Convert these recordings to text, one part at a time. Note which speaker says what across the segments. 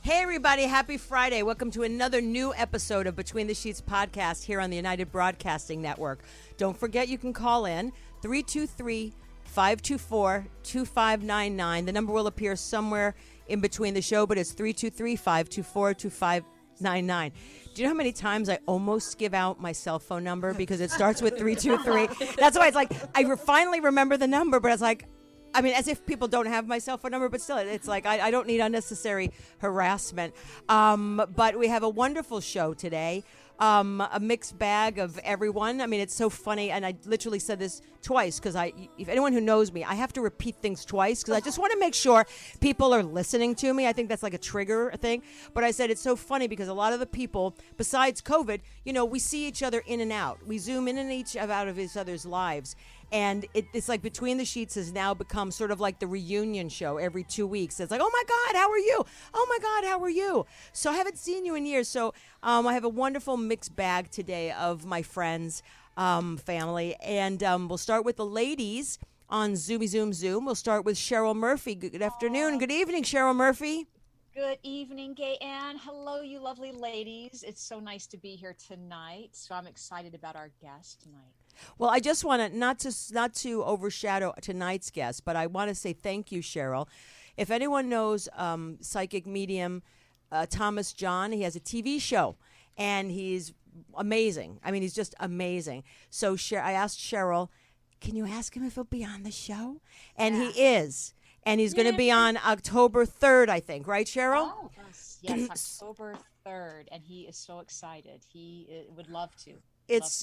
Speaker 1: Hey, everybody. Happy Friday. Welcome to another new episode of Between the Sheets podcast here on the United Broadcasting Network. Don't forget you can call in 323-524-2599. The number will appear somewhere in between the show, but it's 323-524-2599. Do you know how many times I almost give out my cell phone number because it starts with 323? That's why it's like I finally remember the number, but it's like, I mean, as if people don't have my cell phone number, but still, it's like I don't need unnecessary harassment. But we have a wonderful show today, a mixed bag of everyone. I mean, it's so funny, and I literally said this twice because if anyone who knows me, I have to repeat things twice because I just want to make sure people are listening to me. I think that's like a trigger thing. But I said it's so funny because a lot of the people, besides COVID, you know, we see each other in and out. We zoom in and out of each other's lives. And it's like Between the Sheets has now become sort of like the reunion show every 2 weeks. It's like, oh my God, how are you? Oh my God, how are you? So I haven't seen you in years. So I have a wonderful mixed bag today of my friends, family. And we'll start with the ladies on Zoomy Zoom Zoom. We'll start with Cheryl Murphy. Good afternoon. Good evening, Cheryl Murphy.
Speaker 2: Good evening, Gaye Ann. Hello, you lovely ladies. It's so nice to be here tonight. So I'm excited about our guest tonight.
Speaker 1: Well, I just want to not to overshadow tonight's guest, but I want to say thank you, Cheryl. If anyone knows psychic medium Thomas John, he has a TV show, and he's amazing. I mean, he's just amazing. So I asked Cheryl, can you ask him if he'll be on the show? And he is. And he's going to be on October 3rd, I think. Right, Cheryl?
Speaker 2: Oh, yes, October 3rd. And he is so excited. He would love to.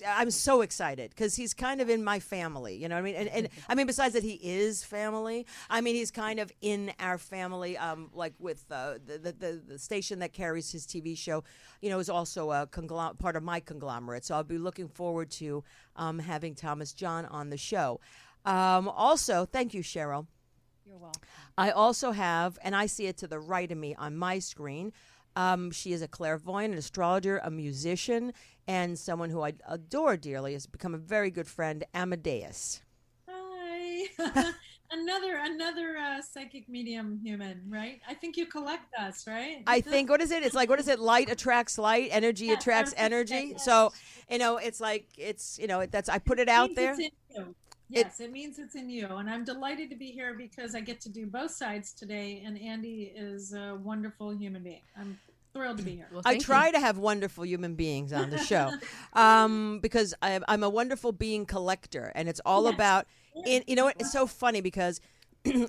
Speaker 1: I'm so excited because he's kind of in my family, you know what I mean? And I mean, besides that, he is family. I mean, he's kind of in our family, like with the station that carries his TV show, you know, is also a part of my conglomerate. So I'll be looking forward to having Thomas John on the show. Also, thank you, Cheryl.
Speaker 2: You're welcome.
Speaker 1: I also have, and I see it to the right of me on my screen, she is a clairvoyant, an astrologer, a musician, and someone who I adore dearly, has become a very good friend, Amadeus.
Speaker 3: Hi. another psychic medium human, right? I think you collect us, right?
Speaker 1: I think, what is it? It's like, what is it? Light attracts light, energy attracts energy. Yes. So, you know, it's like, I put it out there.
Speaker 3: Yes, it means it's in you. And I'm delighted to be here because I get to do both sides today. And Andy is a wonderful human being. I'm thrilled to be here.
Speaker 1: Well, I try to have wonderful human beings on the show because I'm a wonderful being collector. And it's all about, you know what? It's so funny because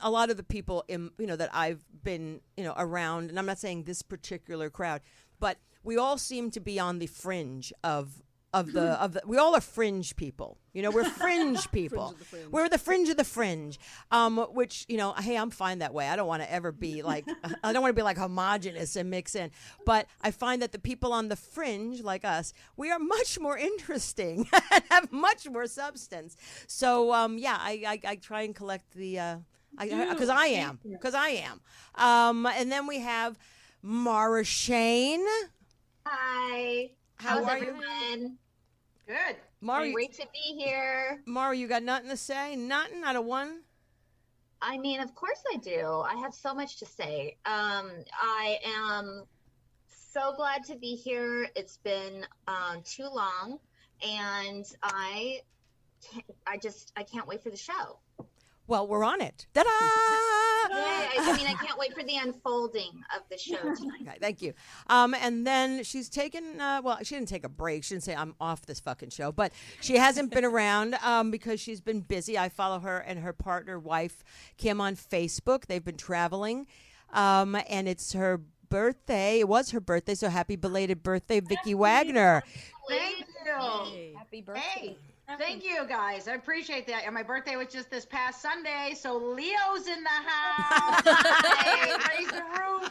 Speaker 1: a lot of the people that I've been, around, and I'm not saying this particular crowd, but we all seem to be on the fringe of the we all are fringe people. We're fringe people. We're the fringe of the fringe. Which, hey, I'm fine that way. I don't want to ever be like, I don't want to be like homogenous and mix in. But I find that the people on the fringe, like us, we are much more interesting and have much more substance. So, I try and collect the, because I am. And then we have Mara Shane.
Speaker 4: Hi.
Speaker 1: How are
Speaker 4: everyone?
Speaker 1: You?
Speaker 4: Good.
Speaker 1: Mara,
Speaker 4: great to be here.
Speaker 1: Mara, you got nothing to say? Nothing out of one?
Speaker 4: I mean, of course I do. I have so much to say. I am so glad to be here. It's been too long, and I can't wait for the show.
Speaker 1: Well, we're on it. Ta-da!
Speaker 4: I can't wait for the unfolding of the show tonight.
Speaker 1: Okay, thank you. And then she's taken, she didn't take a break. She didn't say, I'm off this fucking show. But she hasn't been around because she's been busy. I follow her and her partner, wife, Kim, on Facebook. They've been traveling. And it's her birthday. It was her birthday, so happy belated birthday, Vicki Wagner.
Speaker 5: Thank you.
Speaker 2: Hey. Happy birthday.
Speaker 5: Hey. Thank you, guys. I appreciate that. And my birthday was just this past Sunday, so Leo's in the house. Hey, raise the roof.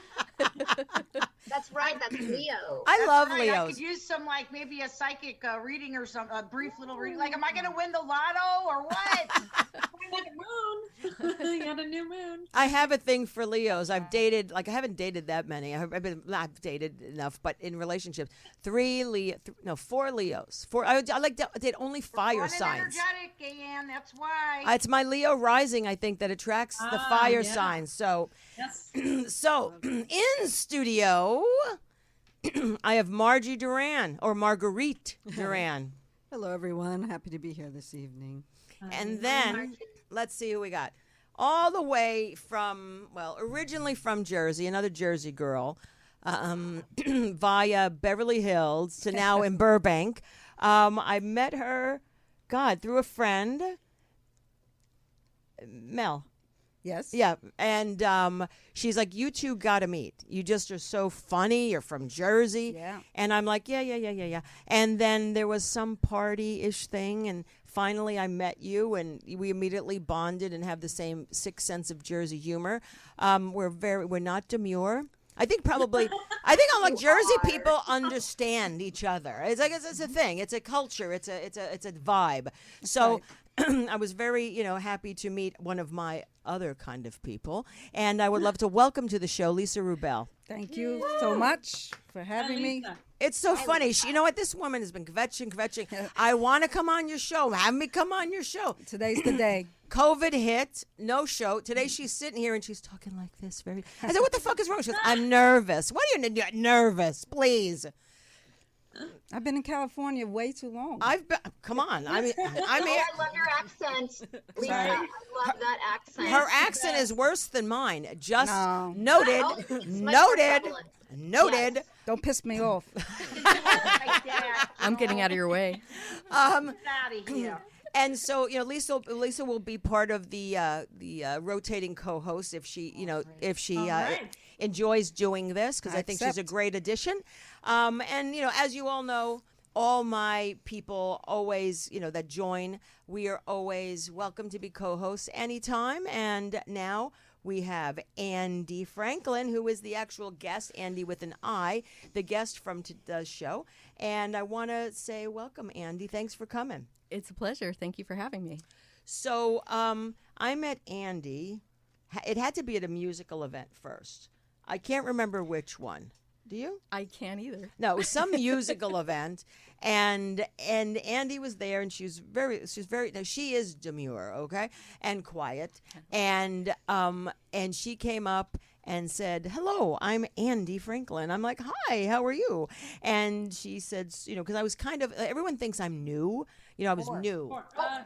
Speaker 4: That's right. That's Leo.
Speaker 1: I love
Speaker 5: Right, I
Speaker 1: Leos.
Speaker 5: could use some, like, maybe a psychic reading or some, a brief little reading. Like, am I going to win the lotto or what?
Speaker 3: Moon. You got a new moon.
Speaker 1: I have a thing for Leos. I've dated, like, I haven't dated that many. I've dated enough, but in relationships, 4 Leos. I like to date only fire
Speaker 5: Fun and
Speaker 1: signs.
Speaker 5: energetic, Gaye Ann, that's why.
Speaker 1: It's my Leo rising, I think, that attracts the fire
Speaker 3: yeah.
Speaker 1: signs. So,
Speaker 3: Yes.
Speaker 1: so in studio, I have Margie Duran or Marguerite Duran.
Speaker 6: Hello, everyone. Happy to be here this evening.
Speaker 1: And then let's see who we got. All the way from, well, originally from Jersey, another Jersey girl, via Beverly Hills to now in Burbank. I met her, God, through a friend, Mel.
Speaker 6: Yes?
Speaker 1: Yeah, and she's like, you two got to meet. You just are so funny. You're from Jersey.
Speaker 6: Yeah.
Speaker 1: And I'm like, yeah. And then there was some party-ish thing, and finally I met you, and we immediately bonded and have the same sick sense of Jersey humor. We're not demure. I think all like Jersey people understand each other. It's like it's a thing. It's a culture. It's a vibe. So I was very happy to meet one of my other kind of people, and I would love to welcome to the show Lisa RUBEL.
Speaker 6: Thank you so much for having me.
Speaker 3: Lisa.
Speaker 1: It's so funny. You know what? This woman has been kvetching. I want to come on your show. Have me come on your show.
Speaker 6: Today's the day.
Speaker 1: COVID hit, no show. Today she's sitting here and she's talking like this. I said, what the fuck is wrong? She goes, I'm nervous. What are you nervous? Please.
Speaker 6: I've been in California way too long.
Speaker 1: Come on. I'm here.
Speaker 4: I love your accent, Lisa. I love that accent.
Speaker 1: Her accent is worse than mine. Just
Speaker 6: No.
Speaker 1: noted.
Speaker 4: Oh, it's much more prevalent.
Speaker 1: Noted.
Speaker 4: Yes.
Speaker 6: Don't piss me off.
Speaker 5: Like that.
Speaker 7: I'm getting out of your way.
Speaker 5: Get out of here.
Speaker 1: And so, Lisa will be part of the rotating co-host if she enjoys doing this, because I think she's a
Speaker 6: accept.
Speaker 1: great addition. And as you all know, all my people always, that join, we are always welcome to be co-hosts anytime. And now we have ANDI Franklin, who is the actual guest, Andy with an I, the guest from today's show. And I want to say welcome, Andy. Thanks for coming.
Speaker 7: It's a pleasure. Thank you for having me.
Speaker 1: So I met Andy. It had to be at a musical event first. I can't remember which one. Do you?
Speaker 7: I can't either.
Speaker 1: No, it was some musical event, and Andy was there, and she is demure, okay, and quiet, and she came up and said, "Hello, I'm Andy Franklin." I'm like, "Hi, how are you?" And she said, because I was kind of, everyone thinks I'm new. I was new.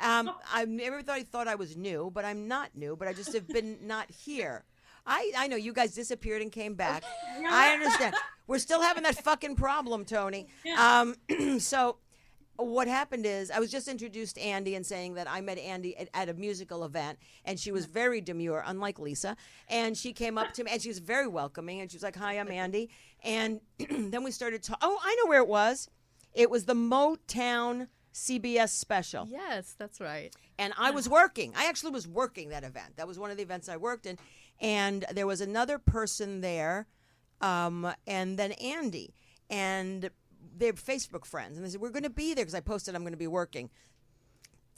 Speaker 1: Everybody thought I was new, but I'm not new. But I just have been not here. I know you guys disappeared and came back. I understand. We're still having that fucking problem, Tony.
Speaker 3: Yeah.
Speaker 1: So what happened is I was just introduced to Andy and saying that I met Andy at a musical event, and she was very demure, unlike Lisa. And she came up to me, and she was very welcoming, and she was like, "Hi, I'm Andy." And then we started talking. Oh, I know where it was. It was the Motown CBS special.
Speaker 7: Yes, that's right.
Speaker 1: And I was working. I actually was working that event. That was one of the events I worked in. And there was another person there, and then Andy. And they're Facebook friends. And they said, we're going to be there because I posted I'm going to be working.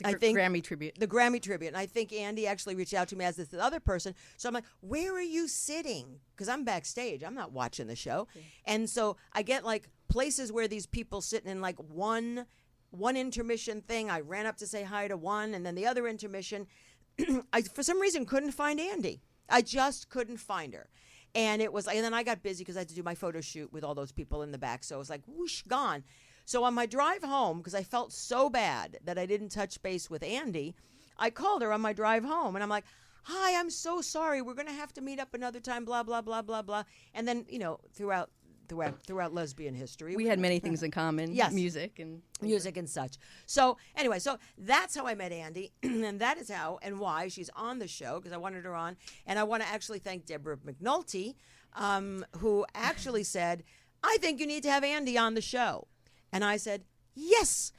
Speaker 7: I think Grammy tribute.
Speaker 1: The Grammy tribute. And I think Andy actually reached out to me as this other person. So I'm like, where are you sitting? Because I'm backstage. I'm not watching the show. Okay. And so I get like places where these people sitting in like one intermission thing. I ran up to say hi to one, and then the other intermission, I for some reason couldn't find Andy. I just couldn't find her. And then I got busy because I had to do my photo shoot with all those people in the back. So it was like, whoosh, gone. So on my drive home, because I felt so bad that I didn't touch base with Andy, I called her on my drive home, and I'm like, "Hi, I'm so sorry. We're going to have to meet up another time, blah, blah, blah, blah, blah." And then, throughout lesbian history,
Speaker 7: we had many things in common.
Speaker 1: Yes.
Speaker 7: Music and
Speaker 1: such. So anyway, so that's how I met Andy, and that is how and why she's on the show, because I wanted her on. And I want to actually thank Deborah McNulty, who actually said, "I think you need to have Andy on the show." And I said, yes,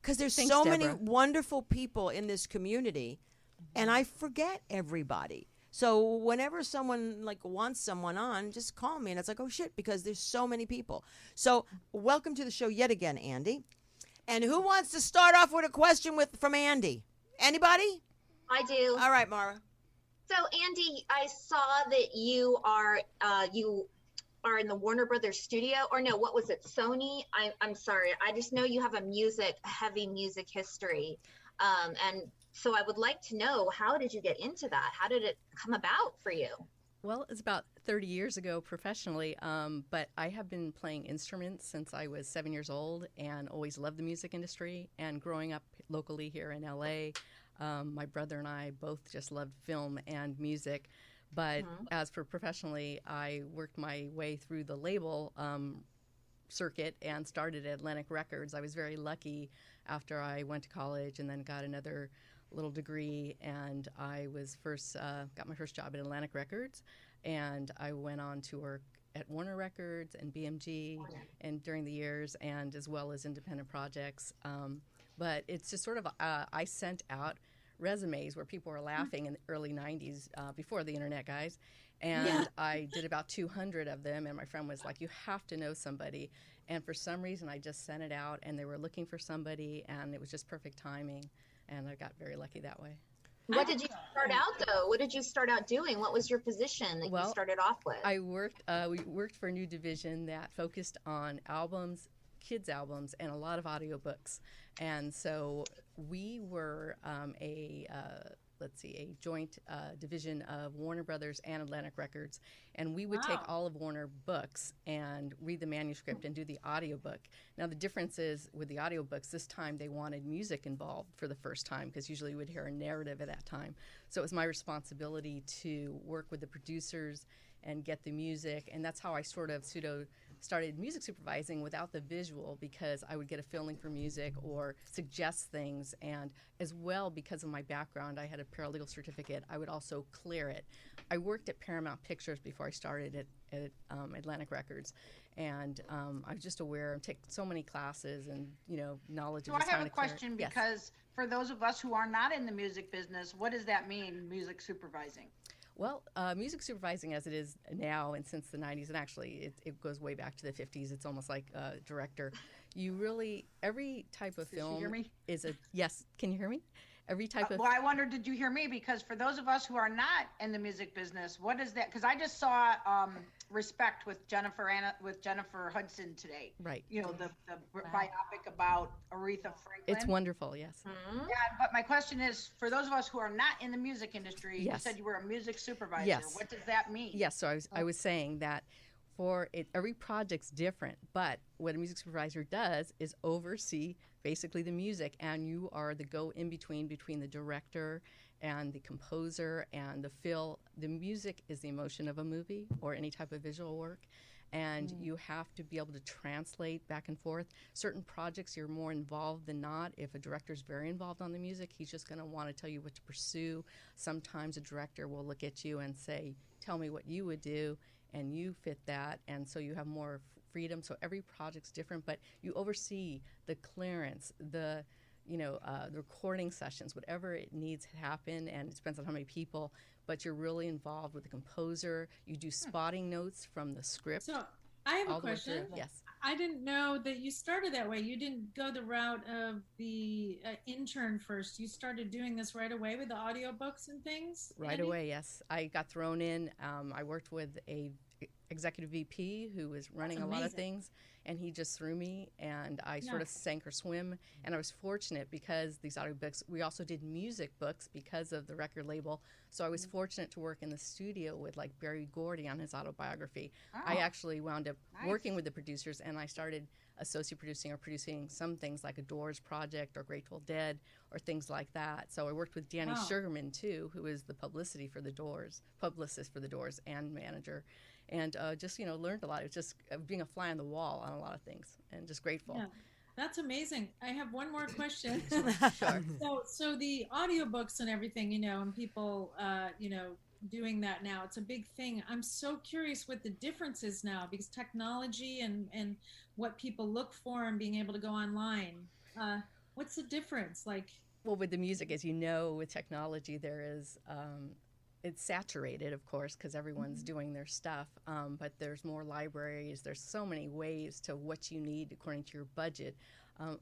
Speaker 1: because there's
Speaker 7: Thanks,
Speaker 1: many
Speaker 7: Deborah.
Speaker 1: wonderful people in this community, and I forget everybody. So whenever someone like wants someone on, just call me, and it's like, oh shit, because there's so many people. So welcome to the show yet again, Andy. And who wants to start off with a question from Andy? Anybody?
Speaker 4: I do.
Speaker 1: All right, Mara.
Speaker 4: So, Andy, I saw that you are in the Warner Brothers studio, or no, what was it, Sony? I'm sorry, I just know you have a heavy music history, and so I would like to know, how did you get into that? How did it come about for you?
Speaker 7: Well, it's about 30 years ago professionally, but I have been playing instruments since I was 7 years old and always loved the music industry. And growing up locally here in LA, my brother and I both just loved film and music. But as for professionally, I worked my way through the label circuit and started at Atlantic Records. I was very lucky after I went to college and then got another little degree, and I was got my first job at Atlantic Records, and I went on to work at Warner Records and BMG and during the years, and as well as independent projects. But it's just sort of I sent out resumes where people were laughing in the early 90s, before the internet, guys, and I did about 200 of them, and my friend was like, you have to know somebody. And for some reason I just sent it out, and they were looking for somebody, and it was just perfect timing, and I got very lucky that way.
Speaker 4: What did you start out, though? What did you start out doing? What was your position that you started off with?
Speaker 7: We worked for a new division that focused on albums, kids' albums, and a lot of audiobooks. And so we were a joint division of Warner Brothers and Atlantic Records, and we would take all of Warner books and read the manuscript and do the audiobook. Now the difference is with the audiobooks, this time they wanted music involved for the first time, because usually you would hear a narrative at that time. So it was my responsibility to work with the producers and get the music, and that's how I sort of started music supervising without the visual, because I would get a feeling for music or suggest things, and as well, because of my background, I had a paralegal certificate, I would also clear it. I worked at Paramount Pictures before I started at Atlantic Records, and I was just aware of taking so many classes and knowledge.
Speaker 5: So I have a question, because for those of us who are not in the music business, what does that mean, music supervising?
Speaker 7: Well, music supervising as it is now and since the 90s, and actually it goes way back to the 50s, it's almost like a director. Every type of film is a, yes, can you hear me? Every type of...
Speaker 5: Well, I wondered, did you hear me? Because for those of us who are not in the music business, what is that? Because I just saw Respect with Jennifer Hudson today.
Speaker 7: Right.
Speaker 5: The biopic about Aretha Franklin.
Speaker 7: It's wonderful, yes.
Speaker 5: Yeah, but my question is, for those of us who are not in the music industry, you said you were a music supervisor.
Speaker 7: Yes.
Speaker 5: What does that mean?
Speaker 7: Yes, so I was saying that for it, every project's different, but what a music supervisor does is oversee basically the music, and you are the go-in-between between the director and the composer and the music is the emotion of a movie or any type of visual work, and you have to be able to translate back and forth. Certain projects you're more involved than not. If a director's very involved on the music, he's just going to want to tell you what to pursue. Sometimes a director will look at you and say, tell me what you would do, and you fit that, and so you have more freedom. So every project's different, but you oversee the clearance, the recording sessions, whatever it needs to happen, and it depends on how many people, but you're really involved with the composer. You do spotting notes from the script.
Speaker 3: So I have a question.
Speaker 7: Yes.
Speaker 3: I didn't know that you started that way. You didn't go the route of the intern first. You started doing this right away with the audiobooks and things?
Speaker 7: Right away, yes. I got thrown in. I worked with a executive VP who was running a lot of things, and he just threw me, and I sort of sank or swim. And I was fortunate because these audiobooks, we also did music books because of the record label. So I was fortunate to work in the studio with like Berry Gordy on his autobiography. I actually wound up working with the producers, and I started associate producing or producing some things like a Doors project or Grateful Dead or things like that. So I worked with Danny Sugarman too, who is the publicist for the Doors and manager. And just learned a lot. It was just being a fly on the wall on a lot of things, and just grateful.
Speaker 3: Yeah, that's amazing. I have one more question.
Speaker 7: Sure.
Speaker 3: So the audiobooks and everything, and people, doing that now, it's a big thing. I'm so curious what the difference is now, because technology and what people look for and being able to go online. What's the difference? Like,
Speaker 7: well, with the music, as you know, with technology, there is. it's saturated, of course, because everyone's doing their stuff. But there's more libraries. There's so many ways to what you need according to your budget.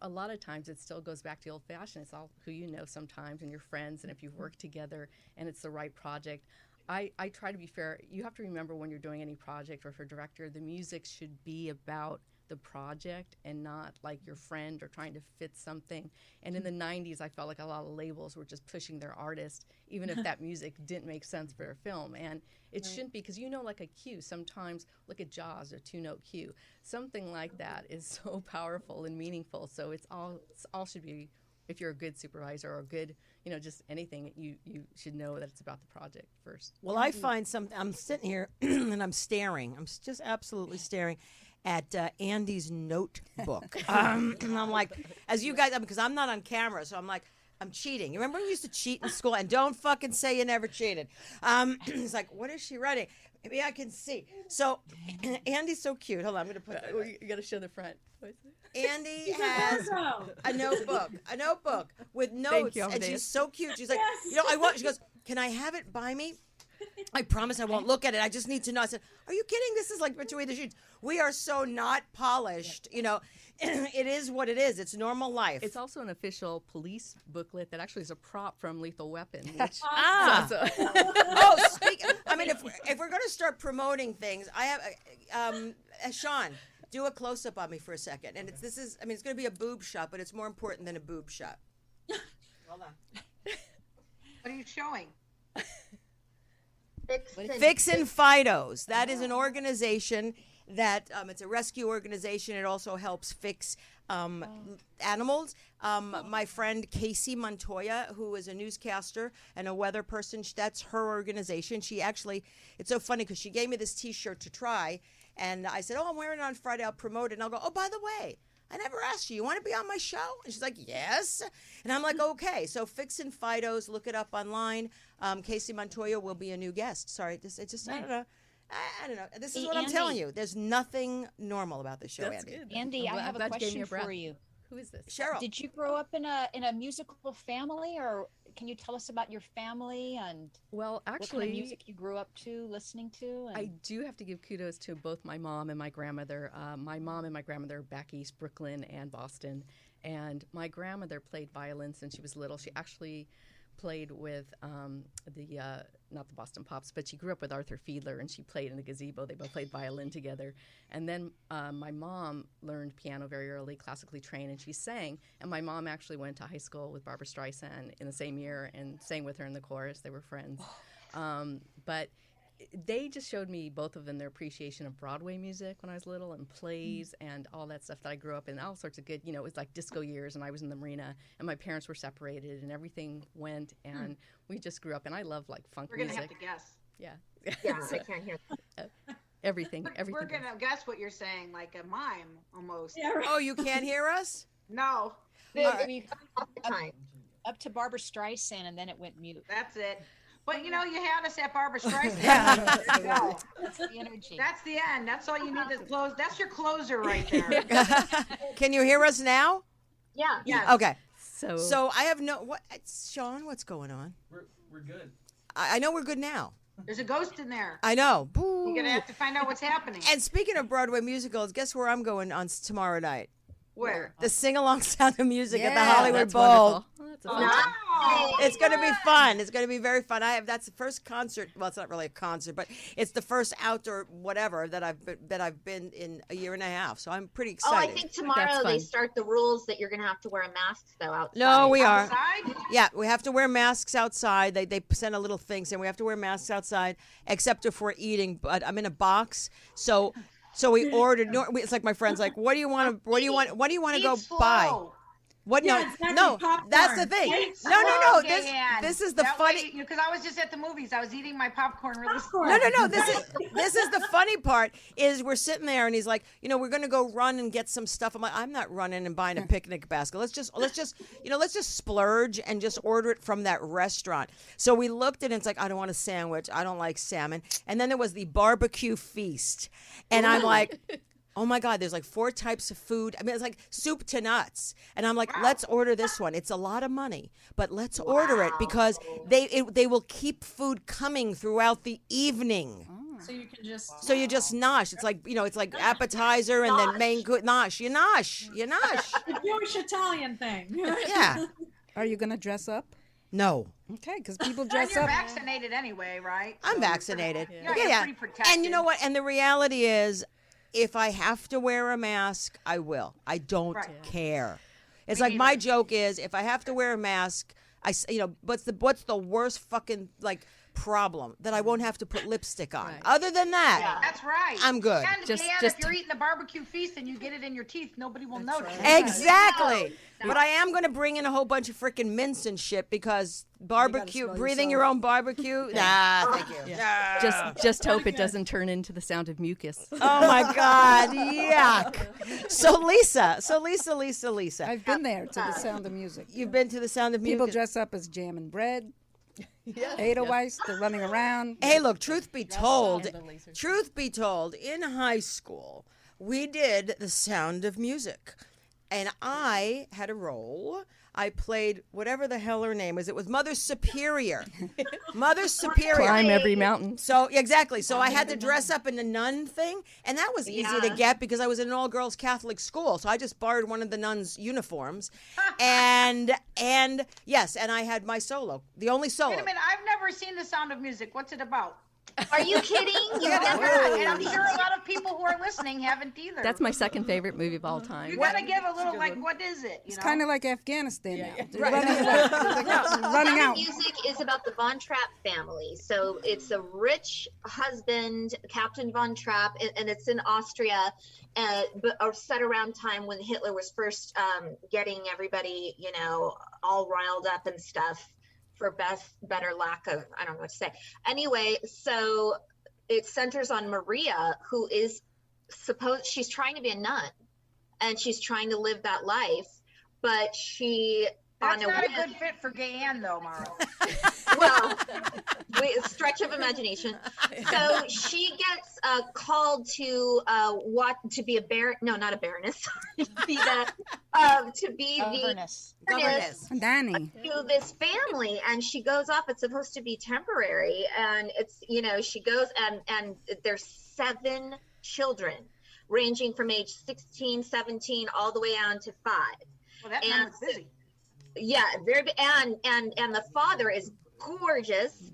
Speaker 7: A lot of times it still goes back to the old fashioned. It's all who you know sometimes and your friends, and if you've worked together and it's the right project. I try to be fair. You have to remember when you're doing any project or for a director, the music should be about the project and not like your friend or trying to fit something. And in the 90s, I felt like a lot of labels were just pushing their artist, even if that music didn't make sense for a film. And it shouldn't be, because like a cue, sometimes look at Jaws, a 2-note cue. Something like that is so powerful and meaningful. So it's all should be, if you're a good supervisor or a good, just anything, you should know that it's about the project first.
Speaker 1: Well, I find I'm sitting here and I'm staring. I'm just absolutely staring at ANDI's notebook. And I'm like, as you guys, because I'm not on camera, so I'm like, I'm cheating. You remember we used to cheat in school? And don't fucking say you never cheated. It's like, what is she writing? Maybe I can see. So ANDI's so cute. Hold on, I'm going to put that away.
Speaker 7: You got to show the front.
Speaker 1: ANDI has a notebook with notes, and she's so cute. She's like, I want. She goes, can I have it by me? I promise I won't look at it. I just need to know. I said, are you kidding? This is like between the sheets. We are so not polished. It is what it is. It's normal life.
Speaker 7: It's also an official police booklet that actually is a prop from Lethal Weapon. Which
Speaker 1: if we're going to start promoting things, I have Sean, do a close up on me for a second. And it's going to be a boob shot, but it's more important than a boob shot. Hold on.
Speaker 5: What are you showing?
Speaker 1: Fixin' Fidos. That is an organization that it's a rescue organization. It also helps fix animals. My friend Casey Montoya, who is a newscaster and a weather person, that's her organization. She actually, it's so funny because she gave me this T-shirt to try, and I said, I'm wearing it on Friday. I'll promote it. And I'll go, by the way, I never asked you want to be on my show? And she's like, yes. And I'm like, okay. So Fixin' Fidos, look it up online. Casey Montoya will be a new guest. Sorry, I don't know. I don't know. This is what I'm telling you. There's nothing normal about this show,
Speaker 7: That's
Speaker 1: ANDI.
Speaker 7: good.
Speaker 2: ANDI, I have a question for you.
Speaker 7: Who is this?
Speaker 2: Cheryl. Did you grow up in a musical family, or can you tell us about your family and
Speaker 7: what kind of
Speaker 2: music you grew up to, listening to?
Speaker 7: I do have to give kudos to both my mom and my grandmother. My mom and my grandmother are back east, Brooklyn and Boston. And my grandmother played violin since she was little. She actually played with not the Boston Pops, but she grew up with Arthur Fiedler, and she played in the gazebo. They both played violin together. And then my mom learned piano very early, classically trained, and she sang. And my mom actually went to high school with Barbra Streisand in the same year and sang with her in the chorus. They were friends. But they just showed me, both of them, their appreciation of Broadway music when I was little, and plays and all that stuff that I grew up in, all sorts of good, it was like disco years, and I was in the marina, and my parents were separated, and everything went, and we just grew up, and I love like funk music.
Speaker 5: We're going to have to guess.
Speaker 7: Yeah.
Speaker 4: Yeah, I can't hear.
Speaker 7: Everything.
Speaker 5: We're going to guess what you're saying, like a mime almost.
Speaker 3: Yeah, right.
Speaker 1: Oh, you can't hear us?
Speaker 5: No,
Speaker 4: All the time.
Speaker 2: Up to Barbra Streisand, and then it went mute.
Speaker 5: that's it. But you had us at Barbra Streisand.
Speaker 1: Yeah.
Speaker 5: There you go.
Speaker 2: That's the energy.
Speaker 5: That's the end. That's all you need to close. That's your closer right there.
Speaker 1: Can you hear us now?
Speaker 4: Yeah.
Speaker 5: Yes.
Speaker 1: Okay.
Speaker 7: So
Speaker 1: I have Sean, what's going on?
Speaker 8: We're good.
Speaker 1: I know we're good now.
Speaker 5: There's a ghost in there.
Speaker 1: I know.
Speaker 5: You're going to have to find out what's happening.
Speaker 1: And speaking of Broadway musicals, guess where I'm going on tomorrow night?
Speaker 5: Where?
Speaker 1: The Sing-Along Sound of Music at the
Speaker 7: Yeah,
Speaker 1: Hollywood
Speaker 7: that's
Speaker 1: Bowl.
Speaker 7: wonderful. Oh, that's a fun time.
Speaker 5: Wow.
Speaker 1: It's going to be fun. It's going to be very fun. That's the first concert. Well, it's not really a concert, but it's the first outdoor whatever that I've been in a year and a half. So I'm pretty
Speaker 4: Oh, I
Speaker 1: excited.
Speaker 4: think tomorrow
Speaker 7: That's
Speaker 4: they
Speaker 7: fun.
Speaker 4: start the rules that you're going to have to wear a mask though outside.
Speaker 1: No, we are.
Speaker 5: Outside?
Speaker 1: Yeah, we have to wear masks outside. They send a little thing saying we have to wear masks outside, except if we're eating. But I'm in a box, so we ordered. It's like my friend's like, what do you want to? What do you want to go
Speaker 5: Eat
Speaker 1: buy?
Speaker 5: slow.
Speaker 1: What?
Speaker 3: Yeah,
Speaker 1: No,
Speaker 3: exactly,
Speaker 1: no,
Speaker 3: popcorn.
Speaker 1: that's the thing.
Speaker 3: Eat
Speaker 1: No.
Speaker 5: Slow,
Speaker 1: This
Speaker 5: Gaye Ann.
Speaker 1: this is the
Speaker 5: That
Speaker 1: funny.
Speaker 5: Because I was just at the movies. I was eating my popcorn really slow.
Speaker 1: No. This is the funny part. Is we're sitting there and he's like, we're gonna go run and get some stuff. I'm like, I'm not running and buying a picnic basket. Let's just splurge and just order it from that restaurant. So we looked at it and it's like, I don't want a sandwich. I don't like salmon. And then there was the barbecue feast, and I'm like, Oh my God, there's like 4 types of food. I mean, it's like soup to nuts. And I'm like, let's order this one. It's a lot of money, but let's order it because they will keep food coming throughout the evening.
Speaker 3: So you can just.
Speaker 1: So you just nosh. It's like, it's like appetizer and then main good nosh. You nosh.
Speaker 3: The Jewish Italian thing.
Speaker 1: Yeah.
Speaker 6: Are you going to dress up?
Speaker 1: No.
Speaker 6: Okay, because people
Speaker 5: And
Speaker 6: dress
Speaker 5: you're
Speaker 6: up.
Speaker 5: vaccinated anyway, right?
Speaker 1: I'm
Speaker 5: So-
Speaker 1: vaccinated.
Speaker 5: Yeah,
Speaker 1: Yeah,
Speaker 5: you're
Speaker 1: yeah.
Speaker 5: pretty protected.
Speaker 1: And you know what? And the reality is, if I have to wear a mask, I will. I don't
Speaker 5: Right.
Speaker 1: care. It's
Speaker 5: Me
Speaker 1: like my
Speaker 5: neither.
Speaker 1: joke is, if I have to wear a mask, what's the worst fucking like problem that I won't have to put lipstick on.
Speaker 7: Right.
Speaker 1: Other than that,
Speaker 5: That's right.
Speaker 1: I'm good.
Speaker 5: And
Speaker 7: Just-
Speaker 5: and
Speaker 7: just-
Speaker 5: if you're eating a barbecue feast and you get it in your teeth, nobody will notice.
Speaker 1: Exactly. But I am going to bring in a whole bunch of freaking mints and shit because barbecue,
Speaker 6: smell
Speaker 1: breathing
Speaker 6: yourself.
Speaker 1: your own barbecue. Nah, thank you.
Speaker 7: Just hope it doesn't turn into the sound of mucus.
Speaker 1: Oh my God, yuck. So Lisa,
Speaker 6: I've been there to the Sound of Music.
Speaker 1: you've been to the Sound of Music.
Speaker 6: People dress up as jam and bread. Edelweiss, they're running around.
Speaker 1: Hey, look, truth be told, in high school, we did the Sound of Music. And I had a role. I played whatever the hell her name was. It was Mother Superior. Mother Superior.
Speaker 7: Climb every mountain.
Speaker 1: So, exactly. So I had to dress up in the nun thing. And that was easy to get because I was in an all-girls Catholic school. So I just borrowed one of the nuns' uniforms. and yes, and I had my solo. The only solo.
Speaker 5: Wait a minute, I've never seen The Sound of Music. What's it about?
Speaker 4: Are you kidding? You never.
Speaker 5: And I'm sure a lot of people who are listening haven't either.
Speaker 7: That's my second favorite movie of all
Speaker 5: You
Speaker 7: time.
Speaker 5: gotta give a little like, what is it? You
Speaker 6: It's
Speaker 5: know?
Speaker 6: kind of like Afghanistan now. They're running away. Running
Speaker 4: Sound
Speaker 6: out.
Speaker 4: of Music is about the Von Trapp family. So it's a rich husband, Captain Von Trapp, and it's in Austria, but set around time when Hitler was first getting everybody, all riled up and stuff. For better lack of, I don't know what to say. Anyway, so it centers on Maria, who is she's trying to be a nun, and she's trying to live that life, but she
Speaker 5: That's
Speaker 4: on a
Speaker 5: not a
Speaker 4: whim,
Speaker 5: good fit for Gaye Ann, though, Mara.
Speaker 4: well, stretch of imagination. So she gets called to be a baron. No, not a baroness. to be the
Speaker 5: Governess.
Speaker 6: Danny.
Speaker 4: to this family, and she goes off. It's supposed to be temporary, and it's she goes and there's 7 children ranging from age 16, 17 all the way on to 5.
Speaker 5: Well, that
Speaker 4: And
Speaker 5: sounds busy.
Speaker 4: Yeah, very and the father is gorgeous,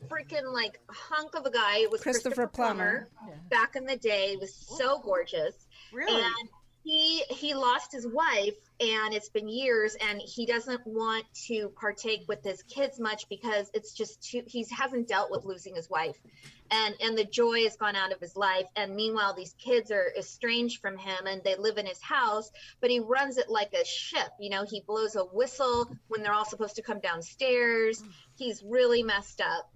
Speaker 4: freaking like hunk of a guy. It was
Speaker 6: Christopher Plummer.
Speaker 4: back in the day. He was so gorgeous.
Speaker 5: Really?
Speaker 4: And he lost his wife, and it's been years, and he doesn't want to partake with his kids much because it's just he hasn't dealt with losing his wife, and the joy has gone out of his life. And meanwhile, these kids are estranged from him, and they live in his house, but he runs it like a ship. He blows a whistle when they're all supposed to come downstairs. He's really messed up.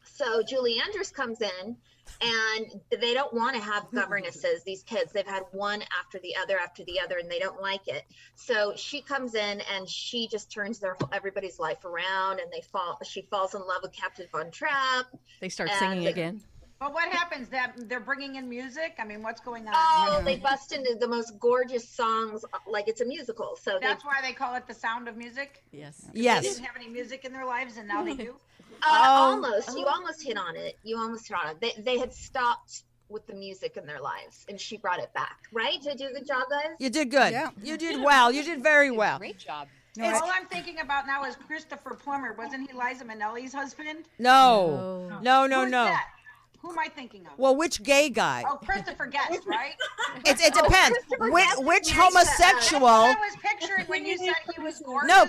Speaker 4: So Julie Andrews comes in, and they don't want to have governesses, these kids. They've had one after the other, and they don't like it. So she comes in, and she just turns everybody's life around, and she falls in love with Captain Von Trapp.
Speaker 7: They start
Speaker 4: And-
Speaker 7: singing again.
Speaker 5: But what happens? That they're bringing in music? I mean, what's going on?
Speaker 4: Oh, they bust into the most gorgeous songs, like it's a musical. So
Speaker 5: That's why they call it The Sound of Music?
Speaker 7: Yes.
Speaker 5: They
Speaker 1: Yes.
Speaker 5: didn't have any music in their lives, and now they do?
Speaker 4: almost. You almost hit on it. They had stopped with the music in their lives, and she brought it back. Right? Did I do a good job, guys?
Speaker 1: You did good.
Speaker 6: Yeah.
Speaker 1: You did well. You did very well.
Speaker 2: Great job.
Speaker 5: All I'm thinking about now is Christopher Plummer. Wasn't he Liza Minnelli's husband?
Speaker 1: No. No.
Speaker 5: Who's that? Who am I thinking of?
Speaker 1: Well, which gay guy?
Speaker 5: Oh, Christopher Guest, right?
Speaker 1: It depends.
Speaker 4: Christopher
Speaker 1: Which,
Speaker 4: Guest
Speaker 1: which
Speaker 4: is married to,
Speaker 1: homosexual?
Speaker 5: I was picturing when you said he was gorgeous.
Speaker 1: No,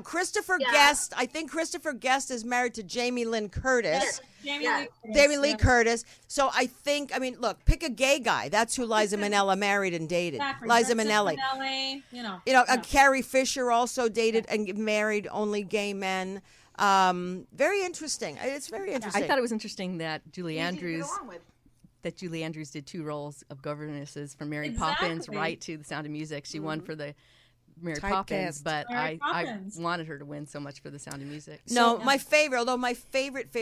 Speaker 1: Christopher
Speaker 4: Yeah.
Speaker 1: Guest. I think Christopher Guest is married to Jamie Lynn Curtis.
Speaker 3: Jamie
Speaker 4: Yeah.
Speaker 3: Lee Curtis,
Speaker 1: Jamie Lee
Speaker 3: yeah.
Speaker 1: Curtis. So look, pick a gay guy. That's who Liza Minnelli married and dated.
Speaker 3: Exactly.
Speaker 1: Liza
Speaker 3: Princess
Speaker 1: Minnelli.
Speaker 3: Minnelli,
Speaker 1: Carrie Fisher also dated and married only gay men. Very interesting. It's very interesting.
Speaker 7: I thought it was interesting that Julie
Speaker 5: Easy to get
Speaker 7: Andrews
Speaker 5: along with.
Speaker 7: did 2 roles of governesses from Mary
Speaker 3: Exactly.
Speaker 7: Poppins right to The Sound of Music. She won for the Mary
Speaker 6: Typecast.
Speaker 7: Poppins, but
Speaker 3: Mary
Speaker 7: I
Speaker 3: Poppins.
Speaker 7: wanted her to win so much for The Sound of Music.
Speaker 1: No, my favorite, although my favorite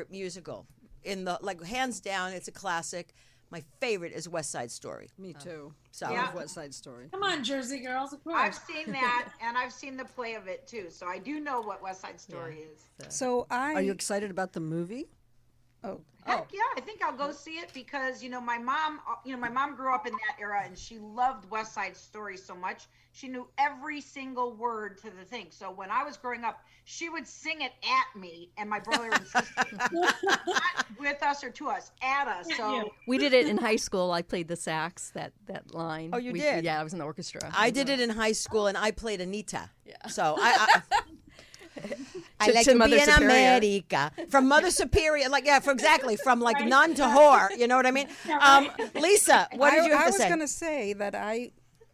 Speaker 1: musical in the hands down, it's a classic. my favorite is West Side Story.
Speaker 8: Me too.
Speaker 1: So
Speaker 8: I love West Side Story.
Speaker 3: Come on, Jersey girls, of course.
Speaker 5: I've seen that, and I've seen the play of it too, so I do know what West Side Story is.
Speaker 6: So
Speaker 8: Are you excited about the movie?
Speaker 5: Heck yeah, I think I'll go see it because my mom grew up in that era and she loved West Side Story so much. She knew every single word to the thing. So when I was growing up, she would sing it at me and my brother and sister, not with us or to us, at us. So
Speaker 7: We did it in high school. I played the sax, that line.
Speaker 1: Oh, you did?
Speaker 7: Yeah, I was in the orchestra.
Speaker 1: I did it in high school, and I played Anita.
Speaker 7: Yeah.
Speaker 1: So I like
Speaker 7: to
Speaker 1: to
Speaker 7: Mother
Speaker 1: be in
Speaker 7: Superior.
Speaker 1: America. From Mother Superior, exactly, from nun to whore. You know what I mean? Lisa, what did you have
Speaker 6: I
Speaker 1: to
Speaker 6: was
Speaker 1: say?
Speaker 6: going to say that I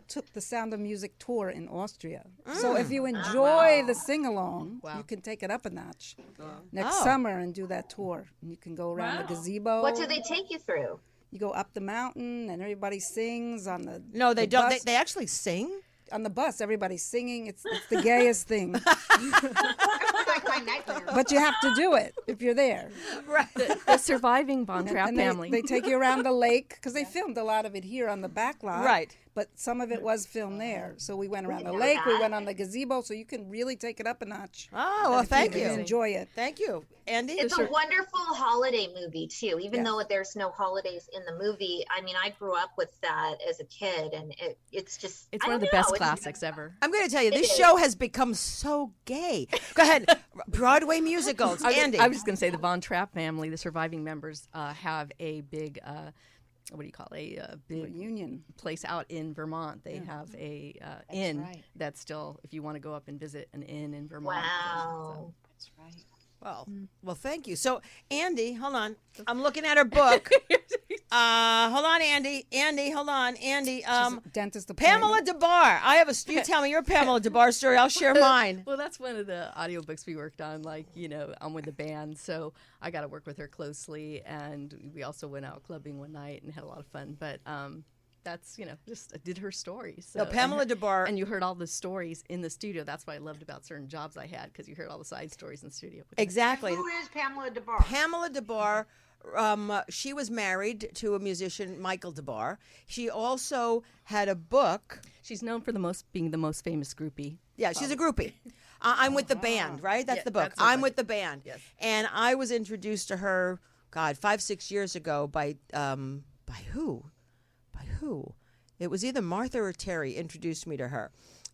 Speaker 6: took the Sound of Music tour in Austria. So if you enjoy the sing-along, you can take it up a notch next summer and do that tour. And you can go around the gazebo.
Speaker 4: What do they take you through?
Speaker 6: You go up the mountain and everybody sings on the
Speaker 1: No, they
Speaker 6: the
Speaker 1: don't.
Speaker 6: bus.
Speaker 1: They actually sing?
Speaker 6: On the bus, everybody's singing. It's the gayest thing.
Speaker 5: like my nightmare.
Speaker 6: But you have to do it if you're there.
Speaker 1: Right.
Speaker 7: The surviving Von Trapp
Speaker 6: And
Speaker 7: family.
Speaker 6: they take you around the lake because they filmed a lot of it here on the back lot.
Speaker 1: Right.
Speaker 6: But some of it was filmed there. So we went around the
Speaker 4: know
Speaker 6: lake. We
Speaker 4: that.
Speaker 6: went on the gazebo. So you can really take it up a notch.
Speaker 1: Oh, well, thank
Speaker 6: and
Speaker 1: you.
Speaker 6: enjoy it.
Speaker 1: Thank you. Andy?
Speaker 4: It's a wonderful holiday movie too, even though there's no holidays in the movie. I mean, I grew up with that as a kid, and it's just
Speaker 7: It's
Speaker 4: I
Speaker 7: one of the
Speaker 4: don't know,
Speaker 7: best
Speaker 4: it's-
Speaker 7: classics ever.
Speaker 1: I'm going to tell you, this
Speaker 4: is.
Speaker 1: show has become so gay. Go ahead. Broadway musicals. Andy.
Speaker 7: I was just going to say the Von Trapp family, the surviving members, have a big, what do you call it? A big
Speaker 6: Reunion.
Speaker 7: place out in Vermont. They have a inn
Speaker 2: right.
Speaker 7: that's still, if you want to go up and visit an inn in Vermont.
Speaker 4: Wow.
Speaker 2: That's right.
Speaker 1: Well, thank you. So, Andy, hold on. I'm looking at her book. Hold on, Andy. Andy, hold on. Andy,
Speaker 6: Dentist
Speaker 1: Pamela
Speaker 6: appointment.
Speaker 1: DeBar. I have you tell me your Pamela DeBar story. I'll share mine.
Speaker 7: Well, that's one of the audiobooks we worked on. I'm with the band, so I got to work with her closely. And we also went out clubbing one night and had a lot of fun. But that's, just I did her stories. So,
Speaker 1: No, Pamela
Speaker 7: and
Speaker 1: DeBar.
Speaker 7: And you heard all the stories in the studio. That's what I loved about certain jobs I had, because you heard all the side stories in the studio.
Speaker 1: Exactly.
Speaker 5: Who is Pamela DeBar?
Speaker 1: Pamela DeBar. She was married to a musician, Michael DeBar. She also had a book.
Speaker 7: She's known for being the most famous groupie.
Speaker 1: Yeah, she's a groupie. I'm with the band, right? That's
Speaker 7: Yeah,
Speaker 1: the book.
Speaker 7: that's her
Speaker 1: I'm
Speaker 7: book.
Speaker 1: with the band.
Speaker 7: Yes.
Speaker 1: And I was introduced to her, 5-6 years ago by who? By who? It was either Martha or Terry introduced me to her,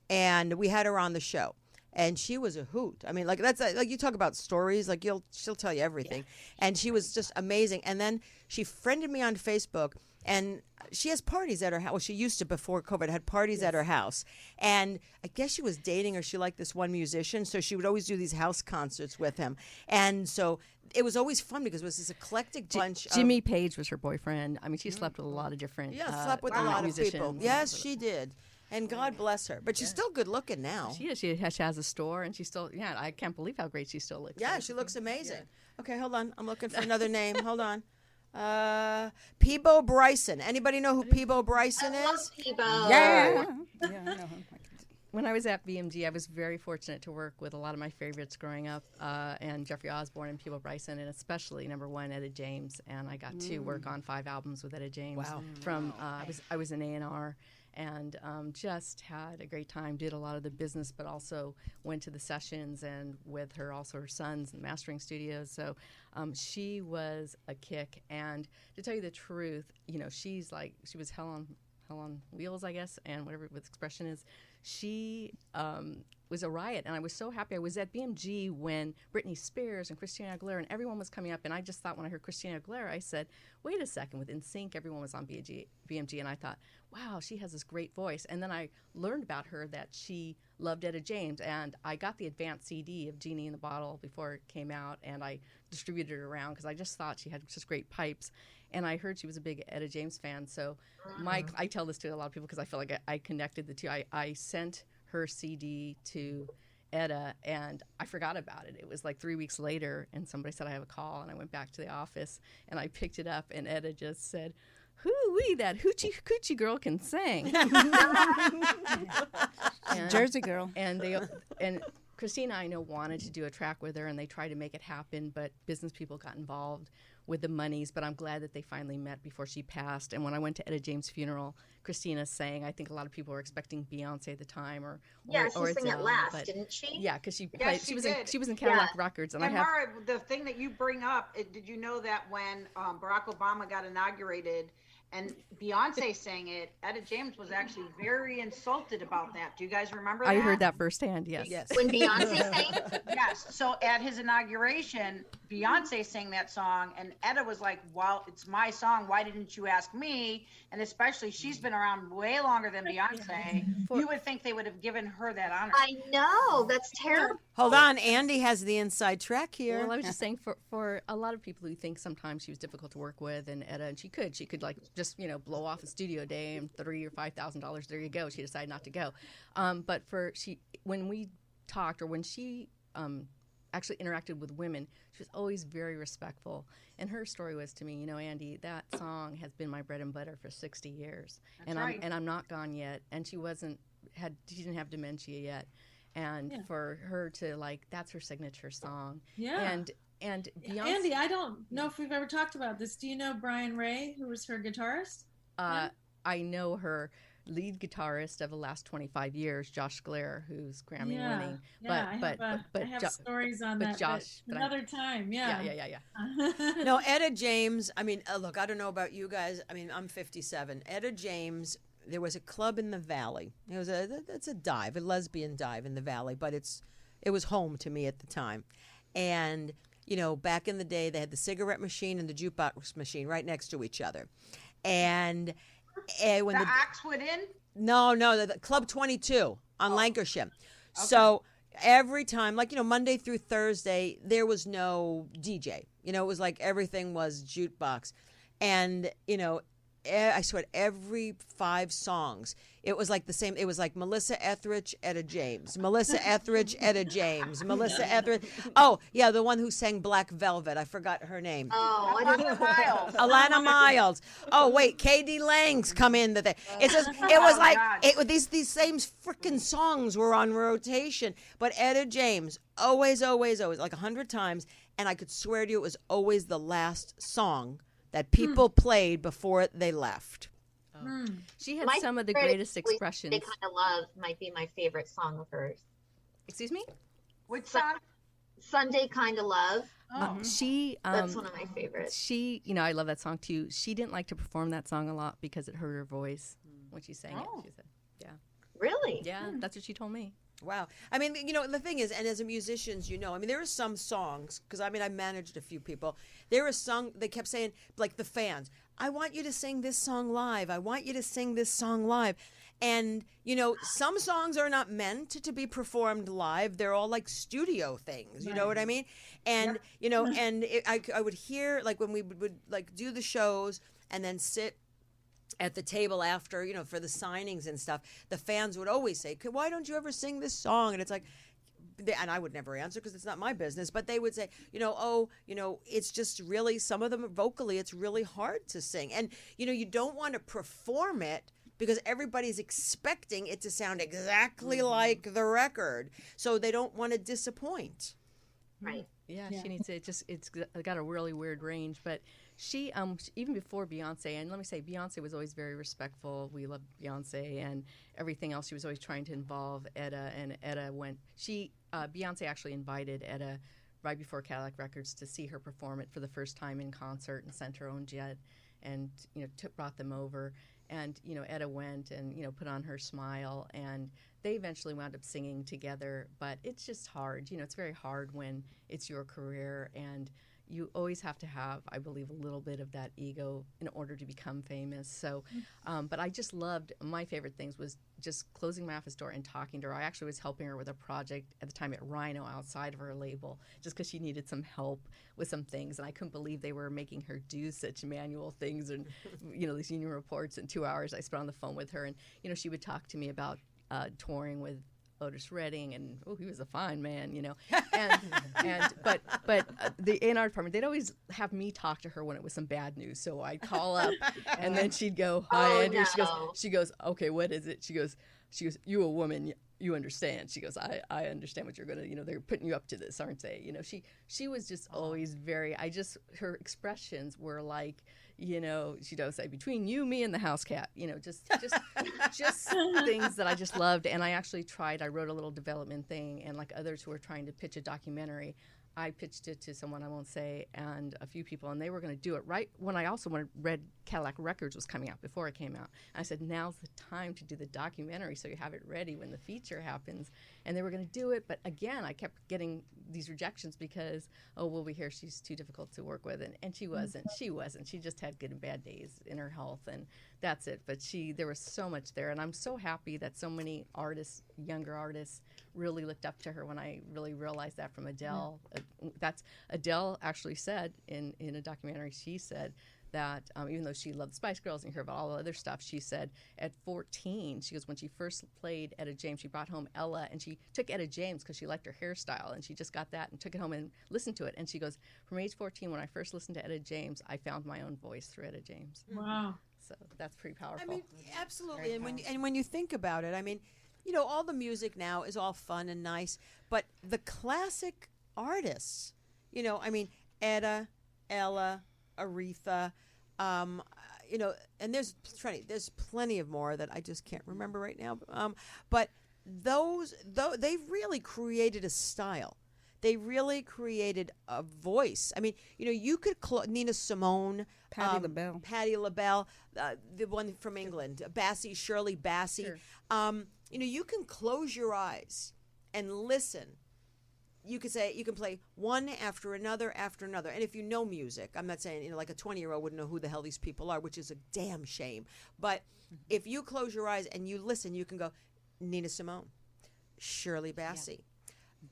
Speaker 1: and we had her on the show. And she was a hoot. I mean, that's like you talk about stories. She'll tell you everything. Yeah. And she was just amazing. And then she friended me on Facebook, and she has parties at her house. Well, she used to before COVID had parties at her house. And I guess she was dating, or she liked this one musician, so she would always do these house concerts with him. And so it was always fun because it was this eclectic bunch.
Speaker 7: Jimmy Page was her boyfriend. I mean, she slept with a lot of different
Speaker 1: slept with a lot of
Speaker 7: musicians.
Speaker 1: people. Yes, she did. And God bless her. But she's still good looking now.
Speaker 7: She is. She has a store, and she's still, I can't believe how great she still looks.
Speaker 1: Yeah, she looks amazing. Yeah. Okay, hold on. I'm looking for another name. Hold on. Peebo Bryson. Anybody know who Peebo Bryson
Speaker 4: I love
Speaker 1: is?
Speaker 4: Peebo.
Speaker 6: Yeah, I know him.
Speaker 7: When I was at BMG, I was very fortunate to work with a lot of my favorites growing up, and Jeffrey Osborne and Peebo Bryson, and especially number one, Etta James. And I got to work on 5 albums with Etta James.
Speaker 1: Wow.
Speaker 7: From I was an A&R. And just had a great time, did a lot of the business, but also went to the sessions and with her, also her sons in the mastering studios. So she was a kick. And to tell you the truth, she was hell on wheels, I guess, and whatever the expression is. She was a riot, and I was so happy. I was at BMG when Britney Spears and Christina Aguilera and everyone was coming up, and I just thought when I heard Christina Aguilera, I said, wait a second, with NSYNC, everyone was on BMG, and I thought, wow, she has this great voice. And then I learned about her that she loved Etta James, and I got the advanced CD of Genie in the Bottle before it came out, and I distributed it around because I just thought she had just great pipes. And I heard she was a big Etta James fan, so I tell this to a lot of people because I feel like I connected the two. I sent her CD to Etta, and I forgot about it. It was like 3 weeks later, and somebody said I have a call, and I went back to the office, and I picked it up, and Etta just said, "Hoo-wee, that hoochie girl can sing." And,
Speaker 6: Jersey girl.
Speaker 7: and Christina, I know, wanted to do a track with her, and they tried to make it happen, but business people got involved with the monies, but I'm glad that they finally met before she passed. And when I went to Etta James' funeral, Christina sang, I think a lot of people were expecting Beyonce at the time, or
Speaker 4: Yeah, she sang it last,
Speaker 7: but,
Speaker 4: didn't she?
Speaker 7: Yeah, because she
Speaker 5: Yes,
Speaker 7: played. She was in Cadillac Records, and
Speaker 5: Mara, the thing that you bring up, did you know that when Barack Obama got inaugurated and Beyonce sang it, Etta James was actually very insulted about that. Do you guys remember that?
Speaker 7: I heard that firsthand. Yes.
Speaker 4: When Beyonce sang?
Speaker 5: Yes. So at his inauguration, Beyonce sang that song, and Etta was like, "Well, it's my song. Why didn't you ask me?" And especially, she's been around way longer than Beyonce. You would think they would have given her that honor.
Speaker 4: I know. That's terrible.
Speaker 1: Hold on, Andy has the inside track here.
Speaker 7: Well, I was just saying, for a lot of people who think sometimes she was difficult to work with, and Etta, and she could like just blow off a studio day and $3,000 or $5,000. There you go. She decided not to go. But when we talked, or when she actually interacted with women, she was always very respectful. And her story was to me, Andy, that song has been my bread and butter for 60 years.
Speaker 5: That's right.
Speaker 7: I'm not gone yet. And she didn't have dementia yet. And for her to that's her signature song.
Speaker 3: Yeah.
Speaker 7: And Beyonce,
Speaker 3: Andy, I don't know if we've ever talked about this. Do you know Brian Ray, who was her guitarist?
Speaker 7: I know her lead guitarist of the last 25 years, Josh Sclair, who's Grammy winning.
Speaker 3: I have stories on that.
Speaker 7: Josh,
Speaker 3: another time. Yeah.
Speaker 1: No, Etta James. I mean, look, I don't know about you guys. I mean, I'm 57. Etta James. There was a club in the Valley. It's a lesbian dive in the Valley, but it was home to me at the time. And back in the day, they had the cigarette machine and the jukebox machine right next to each other. And when
Speaker 5: the Oxwood Inn?
Speaker 1: No, the Club 22 on Lancashire. Okay. So every time, Monday through Thursday, there was no DJ. It was like everything was jukebox. And, I swear, every 5 songs, it was like the same. It was like Melissa Etheridge, Etta James. Melissa Etheridge, Etta James. Melissa Etheridge. Oh, yeah, the one who sang Black Velvet. I forgot her name.
Speaker 4: Oh,
Speaker 5: Alana Miles.
Speaker 1: Alana Miles. Oh, wait, K.D. Lang's come in. It was like these same freaking songs were on rotation. But Etta James, always, like 100 times. And I could swear to you, it was always the last song that people played before they left.
Speaker 7: Oh. She had some of the greatest expressions.
Speaker 4: Sunday Kind of Love might be my favorite song of hers.
Speaker 7: Excuse me?
Speaker 5: Which song?
Speaker 4: Sunday Kind of Love.
Speaker 5: Oh.
Speaker 4: That's one of my favorites.
Speaker 7: I love that song too. She didn't like to perform that song a lot because it hurt her voice when she sang it. She said, yeah.
Speaker 4: Really?
Speaker 7: Yeah, that's what she told me.
Speaker 1: Wow. I mean, the thing is, and as a musicians, there are some songs, because I managed a few people. There are song they kept saying, like the fans, I want you to sing this song live. I want you to sing this song live. And, some songs are not meant to be performed live. They're all like studio things. You know what I mean? And, I would hear, like when we would like do the shows and then sit at the table after, for the signings and stuff, the fans would always say, why don't you ever sing this song? And it's like, and I would never answer because it's not my business, but they would say, it's just really, some of them vocally, it's really hard to sing. And, you don't want to perform it because everybody's expecting it to sound exactly like the record. So they don't want to disappoint.
Speaker 4: Right.
Speaker 7: Yeah, she needs it. It's got a really weird range, but she even before Beyonce, and let me say, Beyonce was always very respectful. We loved Beyonce and everything else. She was always trying to involve Etta, and Etta Beyonce actually invited Etta right before Cadillac Records to see her perform it for the first time in concert, and sent her own jet, and brought them over, and Etta went and put on her smile, and they eventually wound up singing together. But it's just hard. It's very hard when it's your career, and you always have to have, I believe, a little bit of that ego in order to become famous. So, but I just loved, my favorite things was just closing my office door and talking to her. I actually was helping her with a project at the time at Rhino outside of her label, just because she needed some help with some things. And I couldn't believe they were making her do such manual things and, these union reports in 2 hours. I spent on the phone with her, and, she would talk to me about touring with Otis Redding, and he was a fine man, but the A&R department, they'd always have me talk to her when it was some bad news. So I'd call up, and then she'd go, "Hi, Andrew."
Speaker 4: No.
Speaker 7: She goes, "Okay, what is it?" She goes, "You a woman? you understand. She goes, I understand what you're going to, they're putting you up to this, aren't they? She was just always her expressions were like, she'd always say, between you, me, and the house cat, just things that I just loved. And I wrote a little development thing, and like others who were trying to pitch a documentary, I pitched it to someone I won't say and a few people, and they were going to do it right when I also read Cadillac Records was coming out before it came out. And I said, now's the time to do the documentary so you have it ready when the feature happens. And they were going to do it, but again, I kept getting these rejections because, we hear she's too difficult to work with, and she wasn't. She just had good and bad days in her health, and that's it. But there was so much there, and I'm so happy that so many artists, younger artists, really looked up to her when I really realized that from Adele. Adele actually said in a documentary, she said that even though she loved Spice Girls and you hear about all the other stuff, she said at 14, she goes, when she first played Etta James, she brought home Ella, and she took Etta James because she liked her hairstyle, and she just got that and took it home and listened to it. And she goes, from age 14, when I first listened to Etta James, I found my own voice through Etta James.
Speaker 3: Wow.
Speaker 7: So that's pretty powerful.
Speaker 1: I mean, absolutely. And when you think about it, I mean, all the music now is all fun and nice, but the classic artists, I mean, Etta, Ella, Aretha, and there's plenty of more that I just can't remember right now. But they really created a style. They really created a voice. I mean, you could Nina Simone,
Speaker 6: Patti LaBelle,
Speaker 1: the one from England, Shirley Bassey.
Speaker 7: Sure.
Speaker 1: You can close your eyes and listen. You can play one after another. And if you know music, I'm not saying, like a 20-year-old wouldn't know who the hell these people are, which is a damn shame. But if you close your eyes and you listen, you can go Nina Simone, Shirley Bassey,